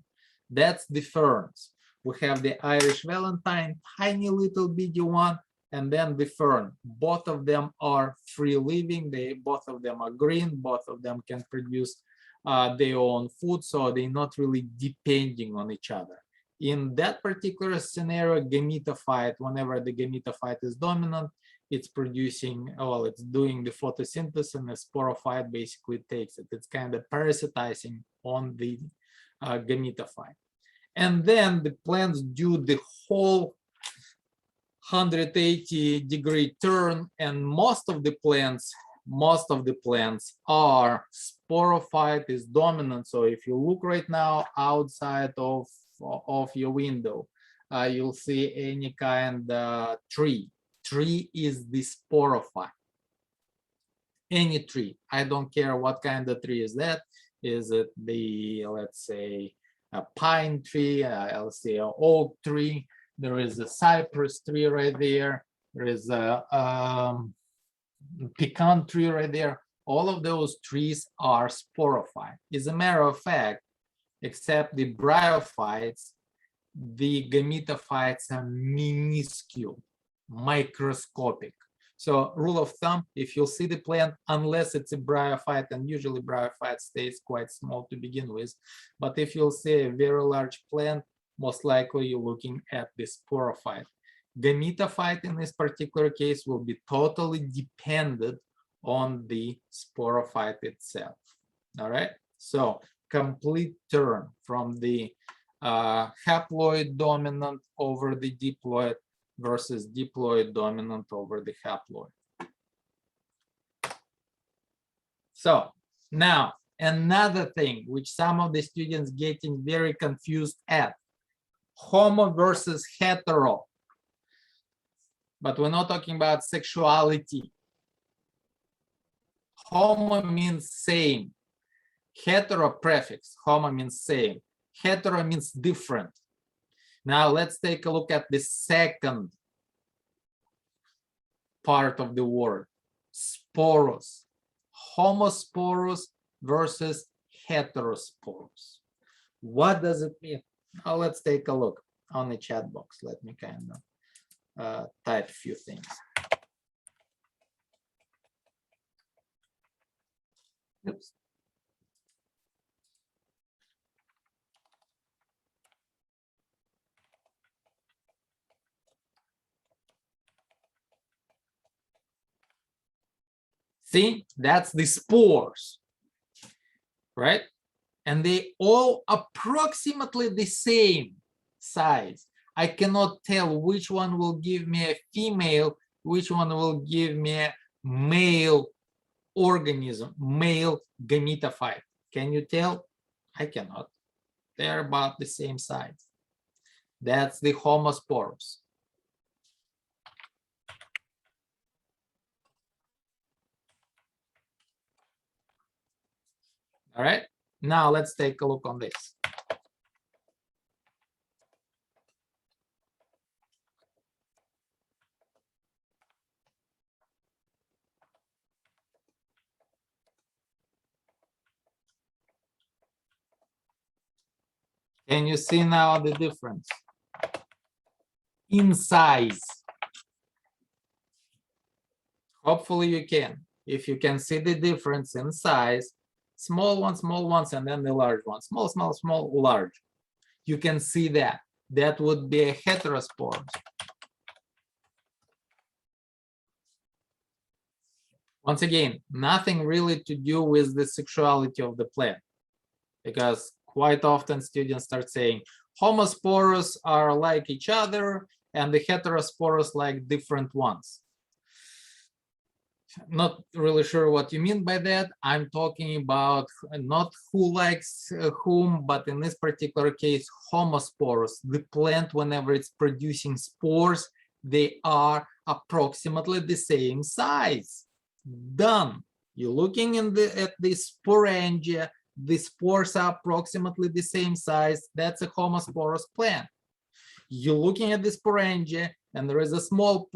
That's the ferns. We have the Irish Valentine, tiny little bitty one, and then the fern. Both of them are free living. Both of them are green. Both of them can produce their own food, so they're not really depending on each other. In that particular scenario, gametophyte, whenever the gametophyte is dominant, it's producing, well, it's doing the photosynthesis, and the sporophyte basically takes it. It's kind of parasitizing on the gametophyte. And then the plants do the whole 180-degree turn, and most of the plants are sporophyte is dominant. So if you look right now outside of your window, you'll see any kind of tree. Tree is the sporophyte. Any tree. I don't care what kind of tree is that. Is it the, let's say, a pine tree, let's say an oak tree. There is a cypress tree right there. There is a pecan tree right there. All of those trees are sporophyte. As a matter of fact, except the bryophytes, the gametophytes are minuscule, microscopic. So rule of thumb, if you'll see the plant, unless it's a bryophyte, and usually bryophyte stays quite small to begin with, but if you'll see a very large plant, most likely you're looking at the sporophyte. Gametophyte in this particular case will be totally dependent on the sporophyte itself. All right, so complete turn from the haploid dominant over the diploid versus diploid dominant over the haploid. So now another thing which some of the students getting very confused at, homo versus hetero. But we're not talking about sexuality. Homo means same. Hetero prefix, homo means same. Hetero means different. Now let's take a look at the second part of the word, sporos. Homosporous versus heterosporous. What does it mean? Now let's take a look on the chat box. Let me kind of type a few things. Oops. See, that's the spores, right? And they all approximately the same size. I cannot tell which one will give me a female, which one will give me a male organism, male gametophyte. Can you tell? I cannot. They're about the same size. That's the homosporous. All right, now let's take a look on this. Can you see now the difference in size? Hopefully you can. If you can see the difference in size, small ones, and then the large ones, small, small, small, large. You can see that. That would be a heterospore. Once again, nothing really to do with the sexuality of the plant, because quite often students start saying homosporous are like each other and the heterosporous like different ones. Not really sure what you mean by that. I'm talking about not who likes whom, but in this particular case, homosporous. The plant, whenever it's producing spores, they are approximately the same size. Done. You're looking at the sporangia, The spores are approximately the same size. That's a homosporous plant. You're looking at the sporangia, and there is a small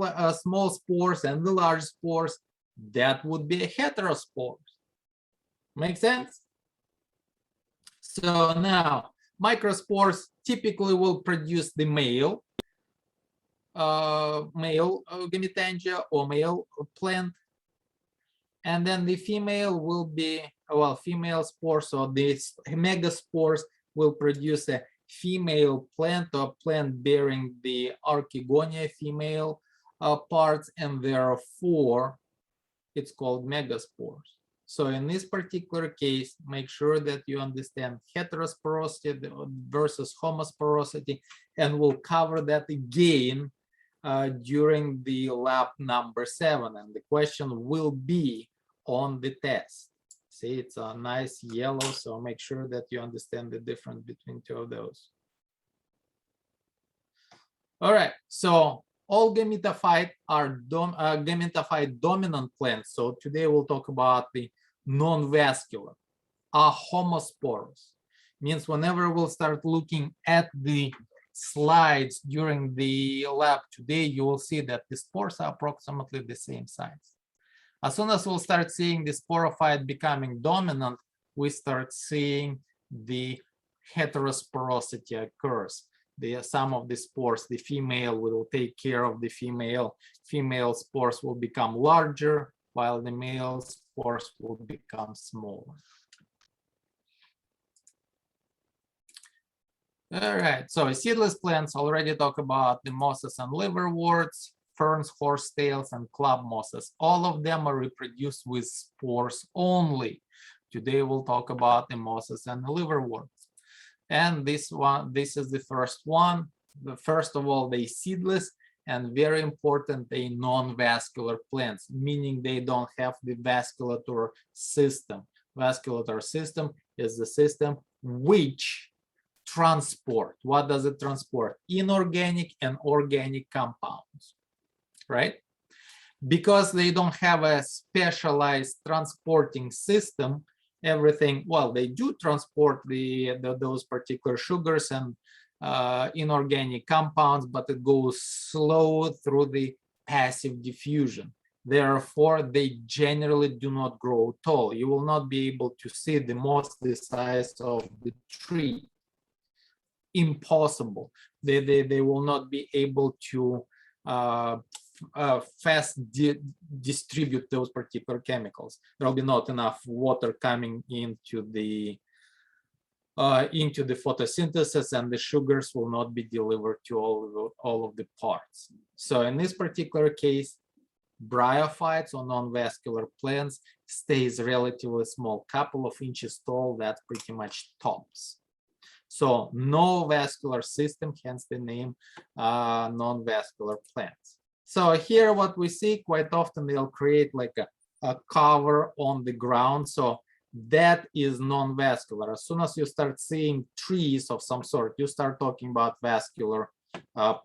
spores and the large spores. That would be a heterospores. Make sense? So now, microspores typically will produce the male gametangia or male plant, and then the female will be, well, female spores, or these megaspores will produce a female plant or plant bearing the archegonia female parts, and therefore it's called megaspores. So in this particular case, make sure that you understand heterosporosity versus homosporosity, and we'll cover that again during the lab number 7, and the question will be on the test. See, it's a nice yellow, so make sure that you understand the difference between two of those. All right, so all gametophyte are gametophyte dominant plants. So today we'll talk about the non-vascular, are homosporous. Means whenever we'll start looking at the slides during the lab today, you will see that the spores are approximately the same size. As soon as we'll start seeing the sporophyte becoming dominant, we start seeing the heterosporosity occurs. Some of the spores, the female will take care of the female. Female spores will become larger, while the male spores will become smaller. All right, so seedless plants, already talk about the mosses and liverworts, ferns, horsetails, and club mosses. All of them are reproduced with spores only. Today we'll talk about the mosses and the liverworts. And this is the first one. First of all, they seedless, and very important, they non-vascular plants, meaning they don't have the vasculature system. Vasculature system is the system which transport. What does it transport? Inorganic and organic compounds, right? Because they don't have a specialized transporting system, everything, well, they do transport those particular sugars and inorganic compounds, but it goes slow through the passive diffusion. Therefore, they generally do not grow tall. You will not be able to see the size of the tree. Impossible. They will not be able to fast distribute those particular chemicals. There will be not enough water coming into the photosynthesis, and the sugars will not be delivered to all of the parts. So in this particular case, bryophytes or non-vascular plants stays relatively small, couple of inches tall. That's pretty much tops. So no vascular system, hence the name non-vascular plants. So here what we see quite often, they'll create like a cover on the ground. So that is non-vascular. As soon as you start seeing trees of some sort, you start talking about vascular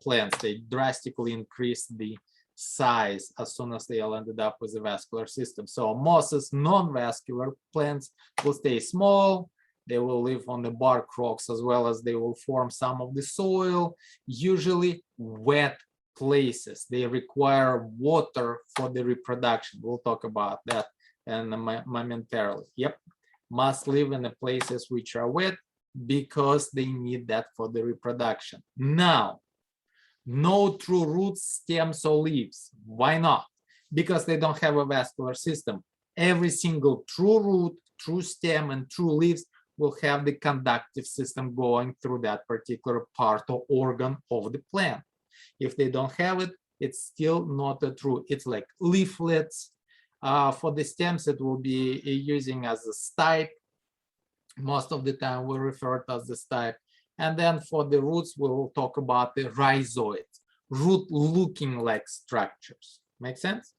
plants. They drastically increase the size as soon as they all ended up with a vascular system. So mosses, non-vascular plants, will stay small. They will live on the bark rocks, as well as they will form some of the soil, usually wet places. They require water for the reproduction. We'll talk about that in momentarily. Yep, must live in the places which are wet because they need that for the reproduction. Now, no true roots, stems, or leaves. Why not? Because they don't have a vascular system. Every single true root, true stem, and true leaves will have the conductive system going through that particular part or organ of the plant. If they don't have it, it's still not a true. It's like leaflets. For the stems, it will be using as a stipe. Most of the time we refer to as the stipe. And then for the roots, we will talk about the rhizoids, root-looking like structures. Make sense?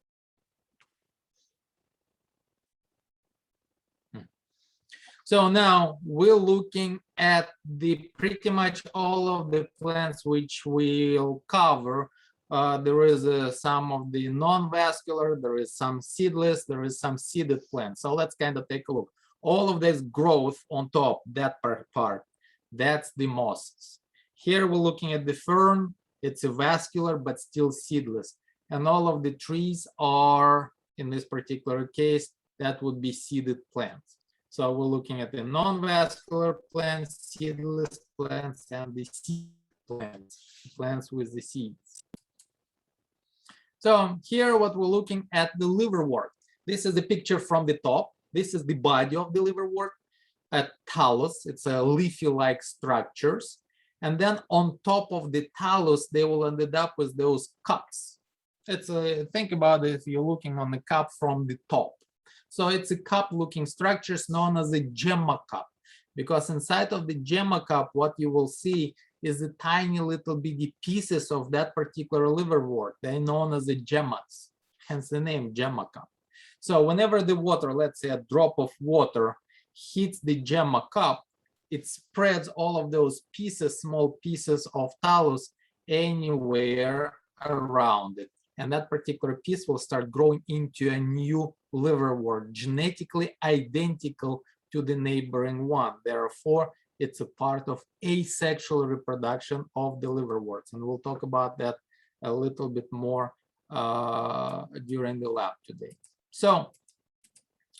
So now we're looking at the pretty much all of the plants which we'll cover. There is some of the non-vascular, there is some seedless, there is some seeded plants. So let's kind of take a look. All of this growth on top, that part, that's the mosses. Here we're looking at the fern. It's a vascular but still seedless. And all of the trees are, in this particular case, that would be seeded plants. So we're looking at the non-vascular plants, seedless plants, and the seed plants, plants with the seeds. So here what we're looking at the liverwort. This is a picture from the top. This is the body of the liverwort, a thallus. It's a leafy-like structures. And then on top of the thallus, they will end up with those cups. It's a, think about it if you're looking on the cup from the top. So it's a cup-looking structures known as a Gemma Cup, because inside of the Gemma Cup, what you will see is the tiny little bitty pieces of that particular liverwort. They're known as the gemmas, hence the name Gemma Cup. So whenever the water, let's say a drop of water, hits the Gemma Cup, it spreads all of those pieces, small pieces of thallus anywhere around it. And that particular piece will start growing into a new liverwort, genetically identical to the neighboring one. Therefore, it's a part of asexual reproduction of the liverworts. And we'll talk about that a little bit more during the lab today. So,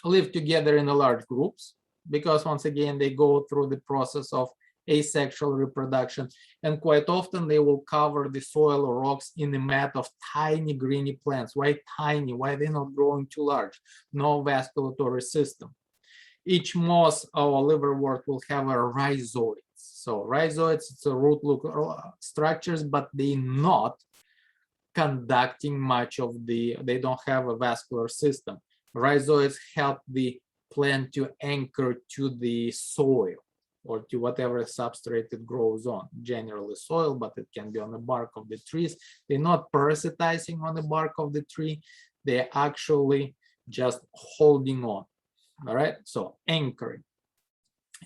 live together in large groups, because once again, they go through the process of asexual reproduction, and quite often they will cover the soil or rocks in a mat of tiny greeny plants. Why tiny? Why they're not growing too large? No vasculatory system. Each moss or liverwort will have a rhizoids. So rhizoids, it's a root look structures, but they're not conducting much of the, they don't have a vascular system. Rhizoids help the plant to anchor to the soil or to whatever substrate it grows on, generally soil, but it can be on the bark of the trees. They're not parasitizing on the bark of the tree. They're actually just holding on, all right? So anchoring.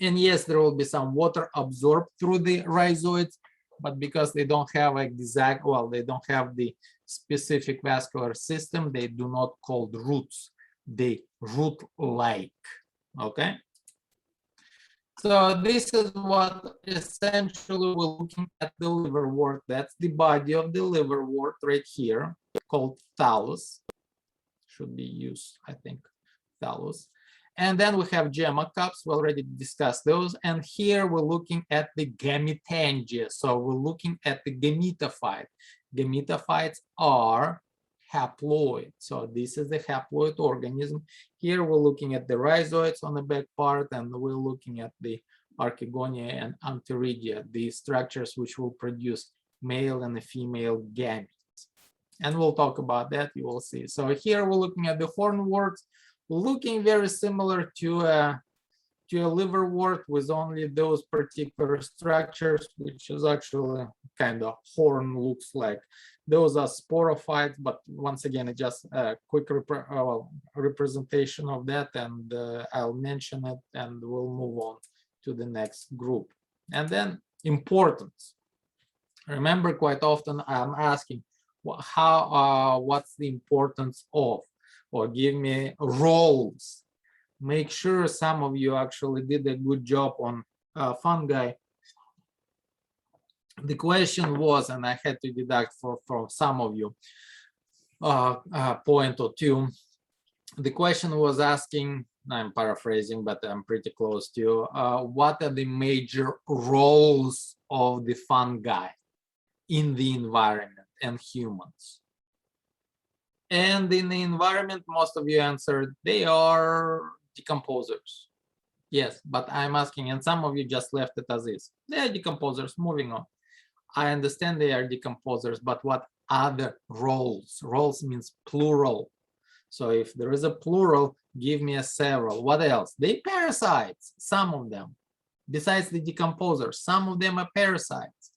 And yes, there will be some water absorbed through the rhizoids, but because they don't have exact, well, they don't have the specific vascular system, they do not call roots. They root-like, okay? So this is what essentially we're looking at the liverwort. That's the body of the liverwort right here, called thallus. Should be used, I think, thallus. And then we have Gemma cups. We already discussed those. And here we're looking at the gametangia. So we're looking at the gametophyte. Gametophytes are haploid. So this is the haploid organism. Here we're looking at the rhizoids on the back part, and we're looking at the archegonia and antheridia, the structures which will produce male and female gametes. And we'll talk about that, you will see. So here we're looking at the hornworts, looking very similar to a liverwort with only those particular structures, which is actually kind of horn looks like. Those are sporophytes, but once again, it's just a quick representation of that, and I'll mention it and we'll move on to the next group. And then importance. Remember, quite often I'm asking, what's the importance of, or give me roles. Make sure some of you actually did a good job on fungi. The question was, and I had to deduct for some of you a point or two. The question was asking, I'm paraphrasing, but I'm pretty close to, what are the major roles of the fungi in the environment and humans? And in the environment, most of you answered, they are decomposers. Yes, but I'm asking, and some of you just left it as is. They are decomposers, moving on. I understand they are decomposers, but what other roles? Roles means plural. So if there is a plural, give me a several. What else? They parasites, some of them. Besides the decomposers, some of them are parasites.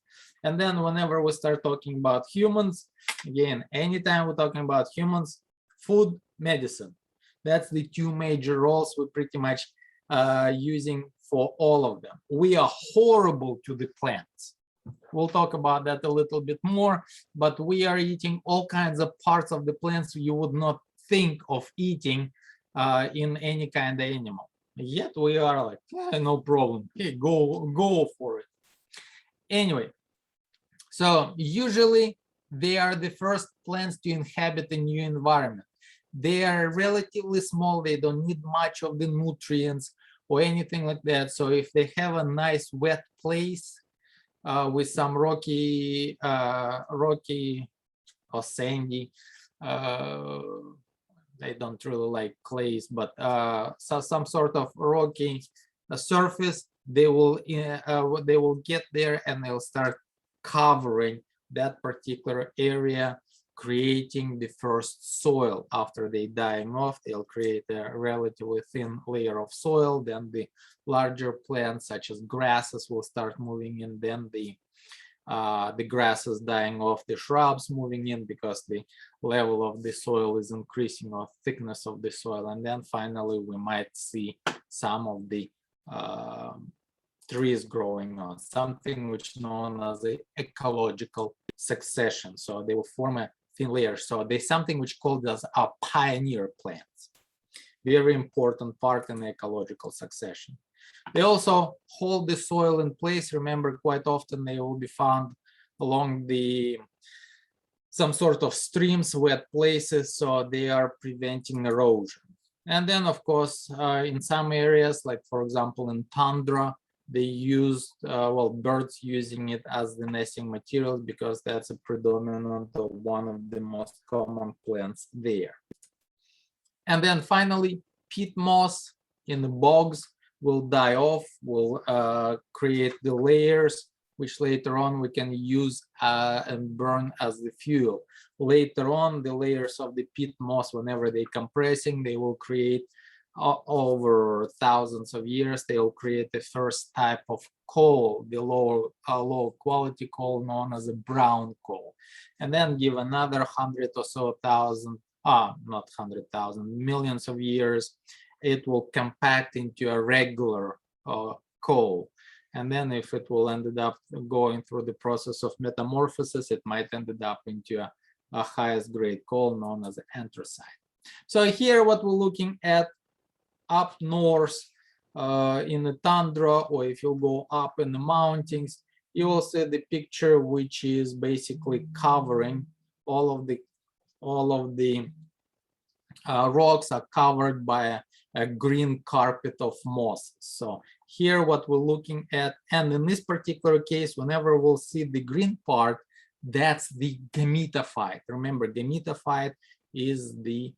And then whenever we start talking about humans, again, anytime we're talking about humans, food, medicine. That's the two major roles we're pretty much using for all of them. We are horrible to the plants. We'll talk about that a little bit more, but we are eating all kinds of parts of the plants you would not think of eating in any kind of animal. Yet we are like, "Yeah, no problem. Hey, go for it." Anyway, so usually they are the first plants to inhabit a new environment. They are relatively small. They don't need much of the nutrients or anything like that. So if they have a nice wet place with some rocky or sandy, I don't really like clays, but so some sort of rocky surface, they will get there and they'll start covering that particular area, creating the first soil. After they dying off, they'll create a relatively thin layer of soil. Then the larger plants, such as grasses, will start moving in. Then the grasses dying off, the shrubs moving in because the level of the soil is increasing, or thickness of the soil. And then finally, we might see some of the trees growing on, something which is known as the ecological succession. So they will form a thin layer. So there's something which called as a pioneer plants. Very important part in the ecological succession. They also hold the soil in place. Remember, quite often they will be found along some sort of streams, wet places, so they are preventing erosion. And then, of course, in some areas, like for example in tundra, they use birds using it as the nesting material because that's a predominant of one of the most common plants there. And then finally, peat moss in the bogs will die off, will create the layers, which later on we can use and burn as the fuel. Later on, the layers of the peat moss, whenever they're compressing, they will create over thousands of years, they will create the first type of coal, the low quality coal known as a brown coal. And then give another 100 or so thousand, not 100,000, millions of years, it will compact into a regular coal. And then if it will end up going through the process of metamorphosis, it might end up into a highest grade coal known as anthracite. So here what we're looking at up north in the tundra, or if you go up in the mountains, you will see the picture which is basically covering all of the rocks are covered by a green carpet of moss. So here what we're looking at, and in this particular case, whenever we'll see the green part, that's the gametophyte. Remember, gametophyte is the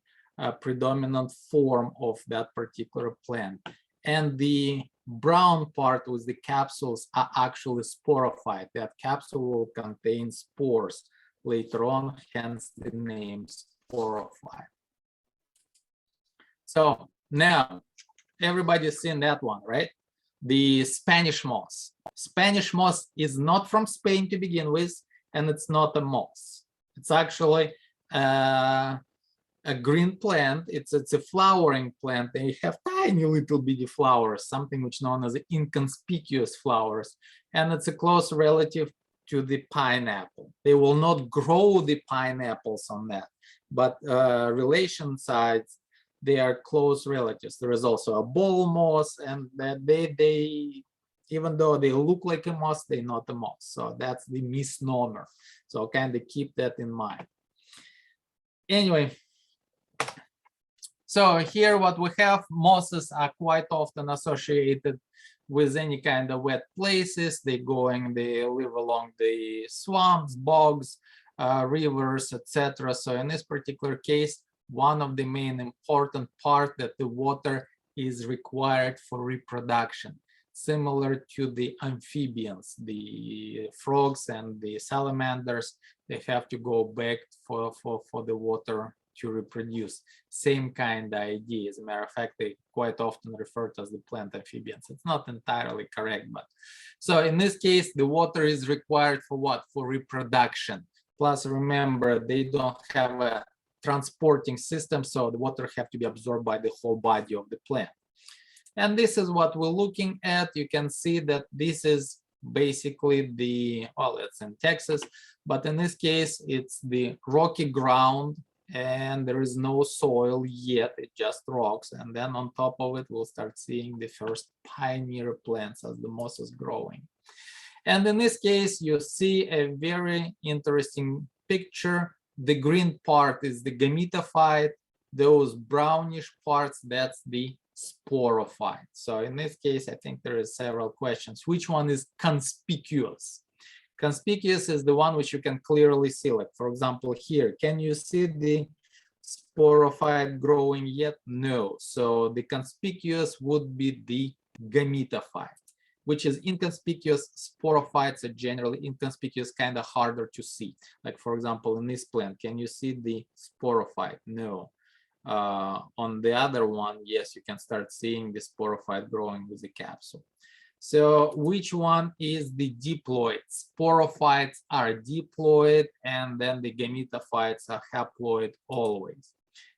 predominant form of that particular plant. And the brown part with the capsules are actually sporophyte. That capsule will contain spores later on, hence the name sporophyte. So now everybody's seen that one, right? The Spanish moss. Spanish moss is not from Spain to begin with, and it's not a moss. It's actually a green plant. It's a flowering plant. They have tiny little bitty flowers, something which is known as inconspicuous flowers, and it's a close relative to the pineapple. They will not grow the pineapples on that, but relation sides, they are close relatives. There is also a ball moss, and that they even though they look like a moss, they're not a moss. So that's the misnomer. So kind of keep that in mind. Anyway, so here what we have, mosses are quite often associated with any kind of wet places. They live along the swamps, bogs, rivers, etc. So in this particular case, one of the main important part that the water is required for reproduction, similar to the amphibians, the frogs and the salamanders, they have to go back for the water to reproduce. Same kind of idea. As a matter of fact, they quite often refer to as the plant amphibians. It's not entirely correct, but so in this case, the water is required for what? For reproduction. Plus, remember, they don't have a transporting system, so the water have to be absorbed by the whole body of the plant. And this is what we're looking at. You can see that this is basically the, well, it's in Texas, but in this case, it's the rocky ground and there is no soil yet, it's just rocks. And then on top of it, we'll start seeing the first pioneer plants as the moss is growing. And in this case, you see a very interesting picture. The green part is the gametophyte. Those brownish parts, that's the sporophyte. So in this case, I think there is several questions. Which one is conspicuous? Conspicuous is the one which you can clearly see. Like, for example, here, can you see the sporophyte growing yet? No. So the conspicuous would be the gametophyte, which is inconspicuous. Sporophytes are generally inconspicuous, kind of harder to see. Like, for example, in this plant, can you see the sporophyte? No. On the other one, yes, you can start seeing the sporophyte growing with the capsule. So which one is the diploid? Sporophytes are diploid, and then the gametophytes are haploid always.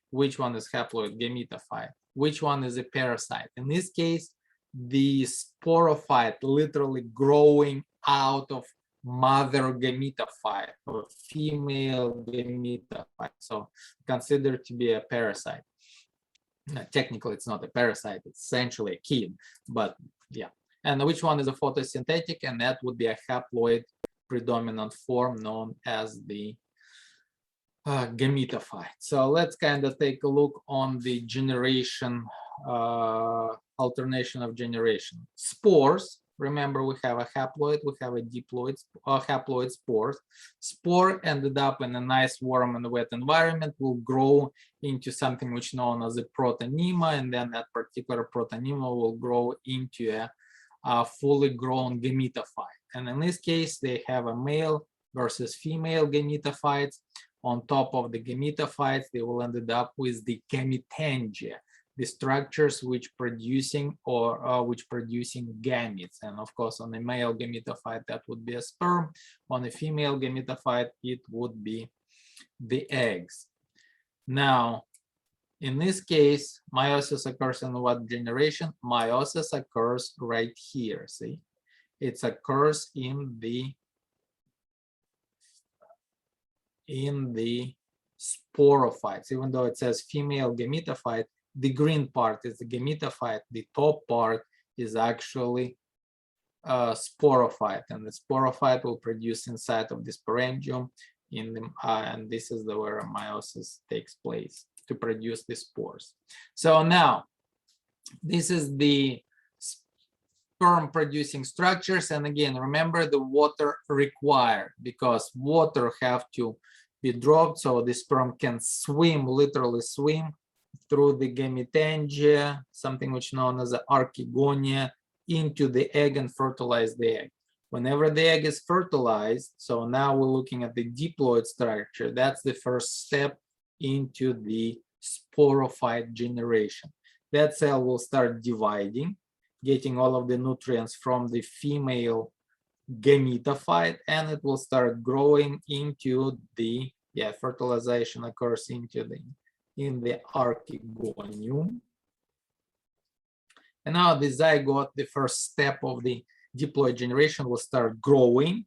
Which one is haploid? Gametophyte. Which one is a parasite? In this case, the sporophyte literally growing out of mother gametophyte or female gametophyte. So considered to be a parasite. Technically, it's not a parasite, it's essentially a kid, but yeah. And which one is a photosynthetic? And that would be a haploid predominant form known as the gametophyte. So let's kind of take a look on the generation, alternation of generation. Spores, remember we have a haploid, we have a diploid, haploid spores. Spore ended up in a nice warm and wet environment, will grow into something which is known as a protonema, and then that particular protonema will grow into a fully grown gametophyte. And in this case, they have a male versus female gametophytes. On top of the gametophytes, they will end up with the gametangia, the structures which producing gametes. And of course, on a male gametophyte, that would be a sperm. On a female gametophyte, it would be the eggs. Now, in this case, meiosis occurs in what generation? Meiosis occurs right here, see? It occurs in the sporophytes. Even though it says female gametophyte, the green part is the gametophyte, the top part is actually sporophyte, and the sporophyte will produce inside of the sporangium, and this is where meiosis takes place to produce the spores. So now, this is the sperm producing structures, and again, remember the water required, because water have to be dropped so the sperm can swim, literally swim through the gametangia, something which is known as the archegonia, into the egg and fertilize the egg. Whenever the egg is fertilized, so now we're looking at the diploid structure, that's the first step into the sporophyte generation. That cell will start dividing, getting all of the nutrients from the female gametophyte, and it will start growing into the, fertilization occurs into in the archegonium. And now the zygote, the first step of the diploid generation, will start growing,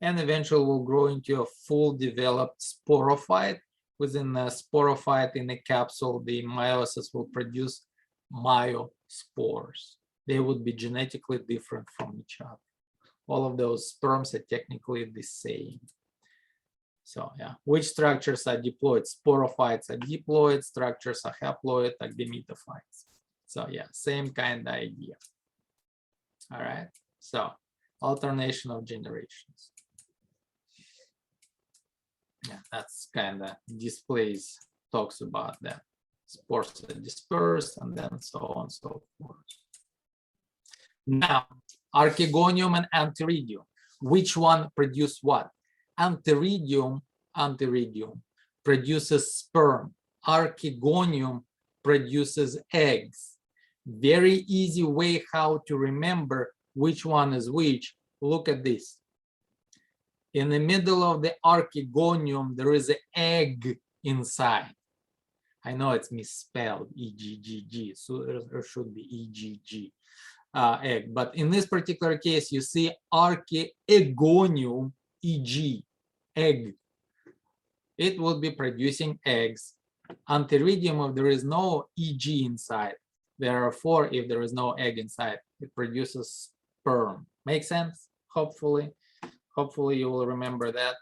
and eventually will grow into a full developed sporophyte. Within the sporophyte in the capsule, the meiosis will produce myospores. They would be genetically different from each other. All of those sperms are technically the same. So yeah, which structures are diploid? Sporophytes are diploid, structures are haploid, are gametophytes. So yeah, same kind of idea. All right, so alternation of generations. Yeah, that's kind of displays, talks about that. Spores are dispersed, and then so on and so forth. Now, archegonium and antheridium, which one produce what? Antheridium produces sperm. Archegonium produces eggs. Very easy way how to remember which one is which. Look at this. In the middle of the archegonium, there is an egg inside. I know it's misspelled, E-G-G-G, so there should be E-G-G, egg. But in this particular case, you see archegonium, E-G, egg. it would be producing eggs. Antheridium, if there is no EG inside, therefore, if there is no egg inside, it produces sperm. Make sense? Hopefully you will remember that.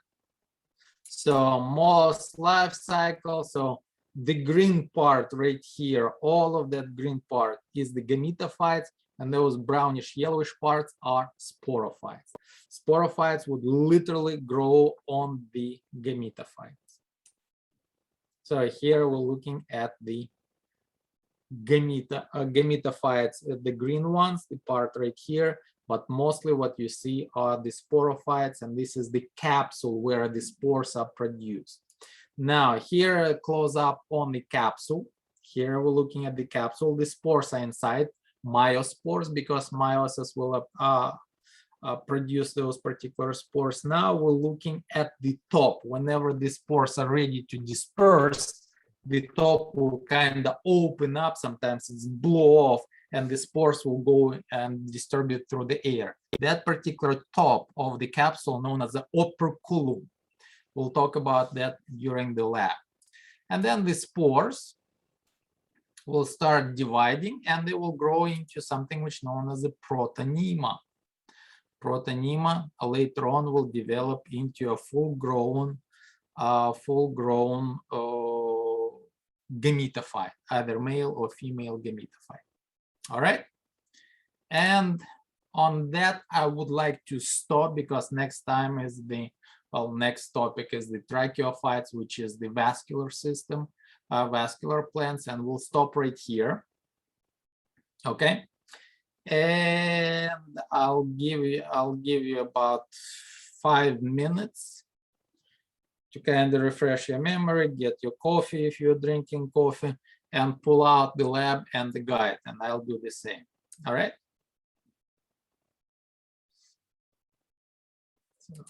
So most life cycle. So the green part right here, all of that green part is the gametophytes, and those brownish yellowish parts are sporophytes. Sporophytes would literally grow on the gametophytes. So here we're looking at the gametophytes, the green ones, the part right here, but mostly what you see are the sporophytes, and this is the capsule where the spores are produced. Now here, close up on the capsule. Here we're looking at the capsule. The spores are inside, myospores, because meiosis will produce those particular spores. Now we're looking at the top. Whenever the spores are ready to disperse, the top will kind of open up. Sometimes it's blow off, and the spores will go and distribute through the air. That particular top of the capsule, known as the operculum. We'll talk about that during the lab. And then the spores will start dividing, and they will grow into something which is known as a protonema. Protonema later on will develop into a full-grown gametophyte, either male or female gametophyte. All right. And on that, I would like to stop, because next time is the next topic is the Trichophytes, which is the vascular system, vascular plants, and we'll stop right here. Okay. And I'll give you about 5 minutes to kind of refresh your memory, get your coffee if you're drinking coffee, and pull out the lab and the guide, and I'll do the same. All right. So